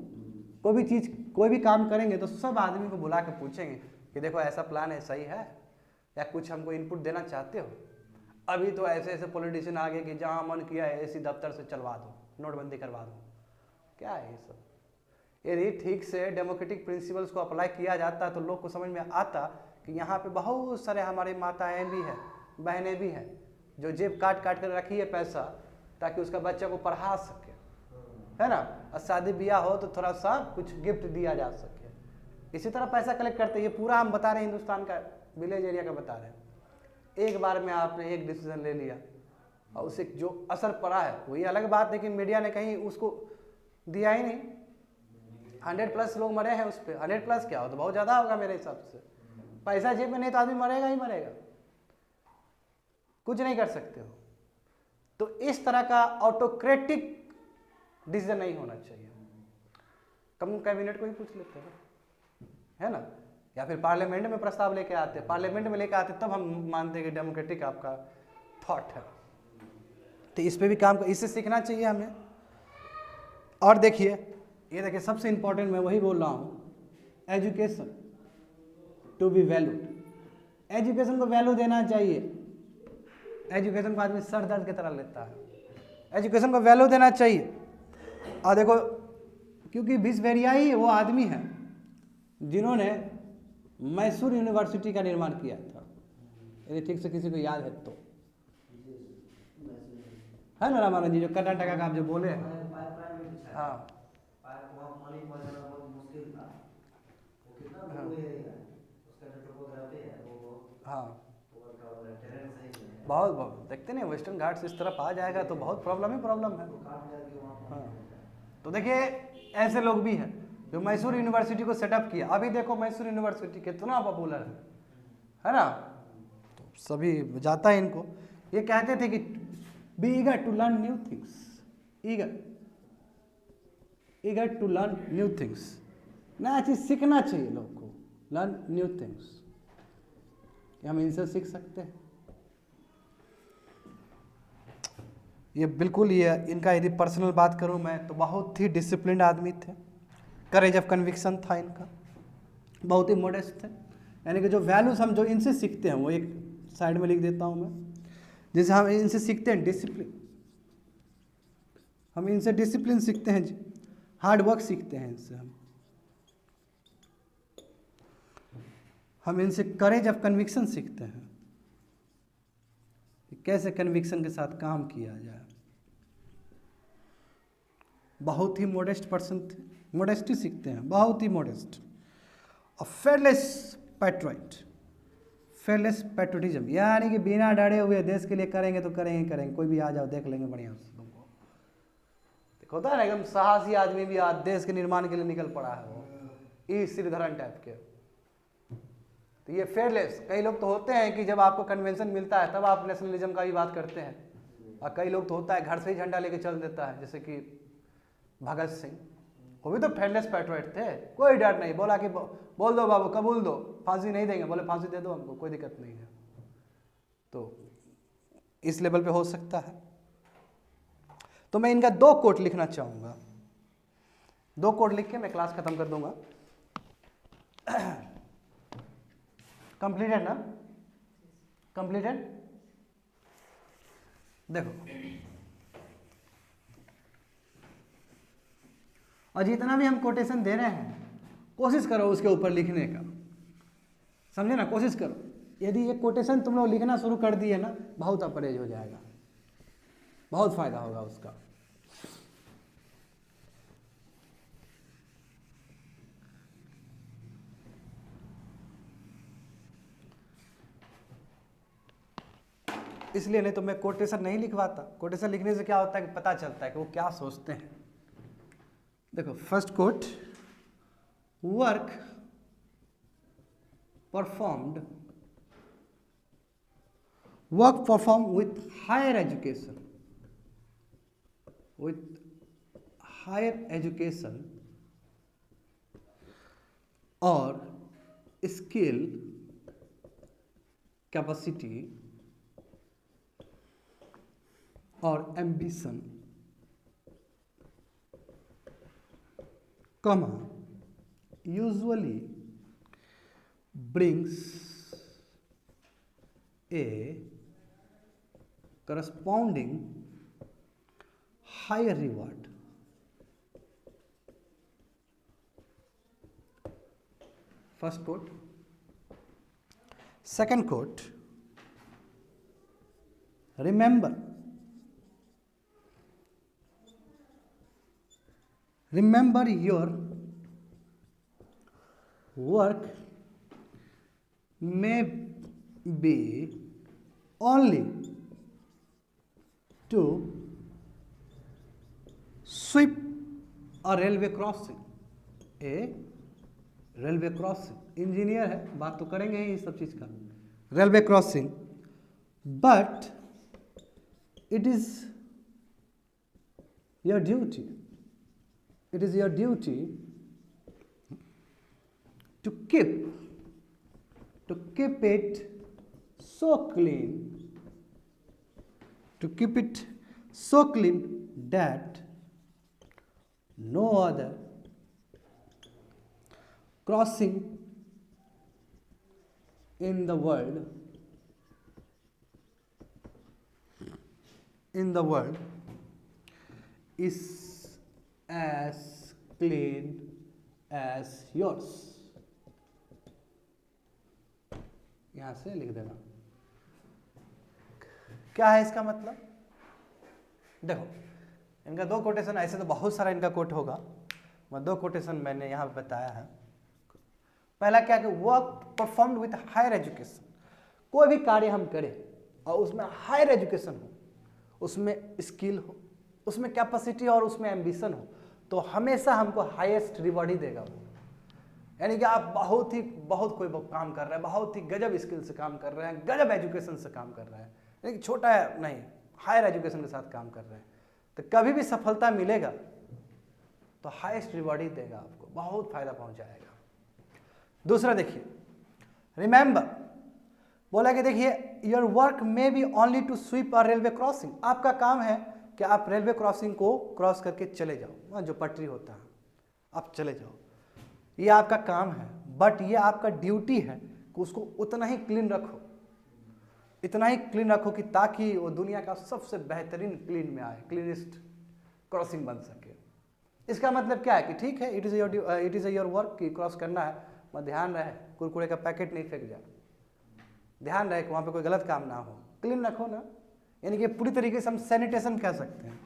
कोई भी चीज़, कोई भी काम करेंगे तो सब आदमी को बुला के पूछेंगे कि देखो ऐसा प्लान है, सही है, या कुछ हमको इनपुट देना चाहते हो। अभी तो ऐसे ऐसे पॉलिटिशियन आ गए कि जहाँ मन किया है ऐसी दफ्तर से चलवा दो, नोटबंदी करवा दो। क्या है ये सब? यदि ठीक से डेमोक्रेटिक प्रिंसिपल्स को अप्लाई किया जाता तो लोग को समझ में आता कि यहाँ पे बहुत सारे हमारी माताएं भी हैं, बहनें भी हैं, जो जेब काट काट कर रखी है पैसा ताकि उसका बच्चा को पढ़ा सके, है ना, और शादी ब्याह हो तो थोड़ा सा कुछ गिफ्ट दिया जा सके। इसी तरह पैसा कलेक्ट करते हैं। ये पूरा हम बता रहे हैं हिंदुस्तान का विलेज एरिया का बता रहे हैं। एक बार में आपने एक डिसीजन ले लिया और उससे जो असर पड़ा है वही अलग बात, लेकिन मीडिया ने कहीं उसको दिया ही नहीं। 100+ लोग मरे हैं उस पर। 100+ क्या हो तो बहुत ज़्यादा होगा मेरे हिसाब से। पैसा जेब में नहीं तो आदमी मरेगा ही मरेगा, कुछ नहीं कर सकते हो। तो इस तरह का ऑटोक्रेटिक डिसीजन नहीं होना चाहिए। कम कैबिनेट को ही पूछ लेते हैं, है ना, या फिर पार्लियामेंट में प्रस्ताव लेके आते, पार्लियामेंट में लेके आते तब हम मानते हैं कि डेमोक्रेटिक आपका थॉट है। तो इस पे भी काम, इससे सीखना चाहिए हमें। और देखिए, ये देखिए सबसे इंपॉर्टेंट मैं वही बोल रहा हूँ, education to be valued. Education को वैल्यू देना चाहिए। एजुकेशन को आदमी सर दर्द की तरह लेता है, एजुकेशन को वैल्यू देना चाहिए। और देखो, क्योंकि विश्वेश्वरैया ही वो आदमी है जिन्होंने मैसूर यूनिवर्सिटी का निर्माण किया था, यदि ठीक से किसी को याद है तो, है ना रामानंद जी, जो कर्नाटका का आप जो बोले हैं। हाँ हाँ, बहुत बहुत देखते नहीं, वेस्टर्न घाट्स इस तरफ आ जाएगा तो बहुत प्रॉब्लम ही प्रॉब्लम है। हाँ, तो देखिए ऐसे लोग भी हैं जो मैसूर यूनिवर्सिटी को सेटअप किया। अभी देखो मैसूर यूनिवर्सिटी कितना पॉपुलर है ना, तो सभी जाता है इनको। ये कहते थे कि be eager to learn new things, eager to learn new things, नया चीज़ सीखना चाहिए लोग को। लर्न न्यू थिंग्स, हम इनसे सीख सकते हैं। ये बिल्कुल, ये इनका यदि पर्सनल बात करूं मैं तो बहुत ही डिसिप्लिन्ड आदमी थे, करेज ऑफ कन्विक्शन था इनका, बहुत ही मॉडेस्ट थे। यानी कि जो वैल्यूज हम जो इनसे सीखते हैं वो एक साइड में लिख देता हूं मैं, जैसे हम इनसे सीखते हैं डिसिप्लिन, हम इनसे डिसिप्लिन सीखते हैं जी, हार्ड वर्क सीखते हैं इनसे, हम इनसे करेज ऑफ कन्विक्शन सीखते हैं, कैसे कन्विक्शन के साथ काम किया जाए। बहुत ही मॉडेस्ट पर्सन थे, मॉडेस्टी सीखते हैं, बहुत ही मॉडेस्ट। और फेयरलेस पैट्रियट, फेयरलेस पैट्रियटिज्म, यानी कि बिना डरे हुए देश के लिए करेंगे तो करेंगे करेंगे, कोई भी आ जाओ देख लेंगे बढ़िया से तुमको। देखो होता है ना एकदम साहसी आदमी भी आज देश के निर्माण के लिए निकल पड़ा है, वो ई श्रीधरन टाइप के। तो ये फेयरलेस, कई लोग तो होते हैं कि जब आपको कन्वेंशन मिलता है तब आप नेशनलिज्म का भी बात करते हैं, और कई लोग तो होता है घर से ही झंडा लेके चल देता है, जैसे कि भगत सिंह, वो भी तो फेयरलेस पैट्रियट थे, कोई डर नहीं, बोला कि बोल दो बाबू कबूल दो, फांसी नहीं देंगे, बोले फांसी दे दो हमको, कोई दिक्कत नहीं है। तो इस लेवल पे हो सकता है। तो मैं इनका 2 कोट लिखना चाहूंगा, 2 कोट लिख के मैं क्लास खत्म कर दूंगा। कंप्लीटेड ना, कंप्लीटेड। देखो, और जितना भी हम कोटेशन दे रहे हैं कोशिश करो उसके ऊपर लिखने का, समझे ना, कोशिश करो। यदि ये कोटेशन तुम लोग लिखना शुरू कर दिए ना, बहुत अपरेज हो जाएगा, बहुत फायदा होगा उसका। इसलिए नहीं तो मैं कोटेशन नहीं लिखवाता। कोटेशन लिखने से क्या होता है कि पता चलता है कि वो क्या सोचते हैं। देखो first quote, work perform with higher education, और स्किल कैपेसिटी और ambition, comma usually brings a corresponding higher reward. First quote. Second quote, remember your work may be only to sweep a railway crossing, engineer है, बात तो करेंगे ही इस सब चीज का, railway crossing, but it is your duty, to keep it so clean that no other crossing in the world is as clean as yours। यहां से लिख देना। क्या है इसका मतलब? देखो इनका 2 कोटेशन, ऐसे तो बहुत सारा इनका कोट होगा, मैं 2 कोटेशन मैंने यहां पे बताया है। पहला क्या कि work performed with higher education, कोई भी कार्य हम करें और उसमें हायर एजुकेशन हो, उसमें स्किल हो, उसमें कैपेसिटी और उसमें एम्बिशन हो, तो हमेशा हमको हाईएस्ट रिवॉर्ड ही देगा वो। यानी कि आप बहुत कोई काम कर रहे हैं, बहुत ही गजब स्किल से काम कर रहे हैं, गजब एजुकेशन से काम कर रहे हैं, लेकिन छोटा है नहीं, हायर एजुकेशन के साथ काम कर रहे हैं, तो कभी भी सफलता मिलेगा तो हाईएस्ट रिवॉर्ड ही देगा आपको, बहुत फायदा पहुंचाएगा। दूसरा देखिए, रिमेंबर बोला कि देखिए your work may be only to sweep a railway crossing, आपका काम है कि आप रेलवे क्रॉसिंग को क्रॉस करके चले जाओ, वहाँ जो पटरी होता है आप चले जाओ, ये आपका काम है, बट ये आपका ड्यूटी है कि उसको उतना ही क्लीन रखो, इतना ही क्लीन रखो कि ताकि वो दुनिया का सबसे बेहतरीन क्लीन में आए, क्लीनेस्ट क्रॉसिंग बन सके। इसका मतलब क्या है कि ठीक है, इट इज़ योर वर्क कि क्रॉस करना है, मगर ध्यान रहे कुरकुरे का पैकेट नहीं फेंक जाए, ध्यान रहे कि वहाँ पे कोई गलत काम ना हो, क्लीन रखो ना। यानी कि पूरी तरीके से हम सैनिटेशन कह सकते हैं।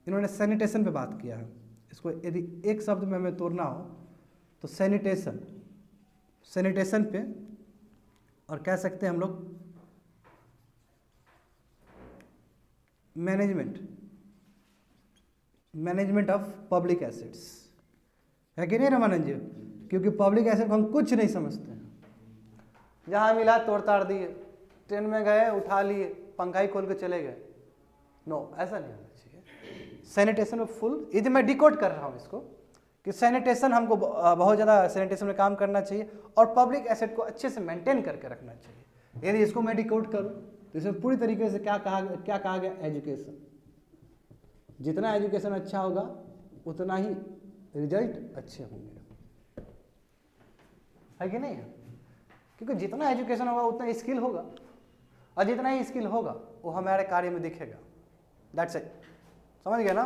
इन्होंने सैनिटेशन पे बात किया है। इसको यदि एक शब्द में हमें तोड़ना हो तो सैनिटेशन, सैनिटेशन पे और कह सकते हैं हम लोग मैनेजमेंट ऑफ पब्लिक एसेट्स, है कि नहीं रामानंद जी? क्योंकि पब्लिक एसेट को हम कुछ नहीं समझते हैं, जहाँ मिला तोड़ ताड़ दिए, ट्रेन में गए उठा लिए, पंखा ही खोल के चले गए, नो ऐसा नहीं होना चाहिए। सैनिटेशन में फुल, यदि मैं डिकोड कर रहा हूँ इसको कि सैनिटेशन हमको बहुत ज़्यादा सैनिटेशन में काम करना चाहिए और पब्लिक एसेट को अच्छे से मेंटेन करके रखना चाहिए। यदि इसको मैं डिकोड करूँ तो इसमें पूरी तरीके से क्या कहा गया, एजुकेशन, जितना एजुकेशन अच्छा होगा उतना ही रिजल्ट अच्छे होंगे, है कि नहीं? क्योंकि जितना एजुकेशन होगा उतना स्किल होगा, और जितना ही स्किल होगा वो हमारे कार्य में दिखेगा। दैट्स इट, समझ गए ना?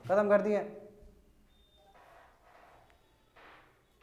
खत्म कर दिए।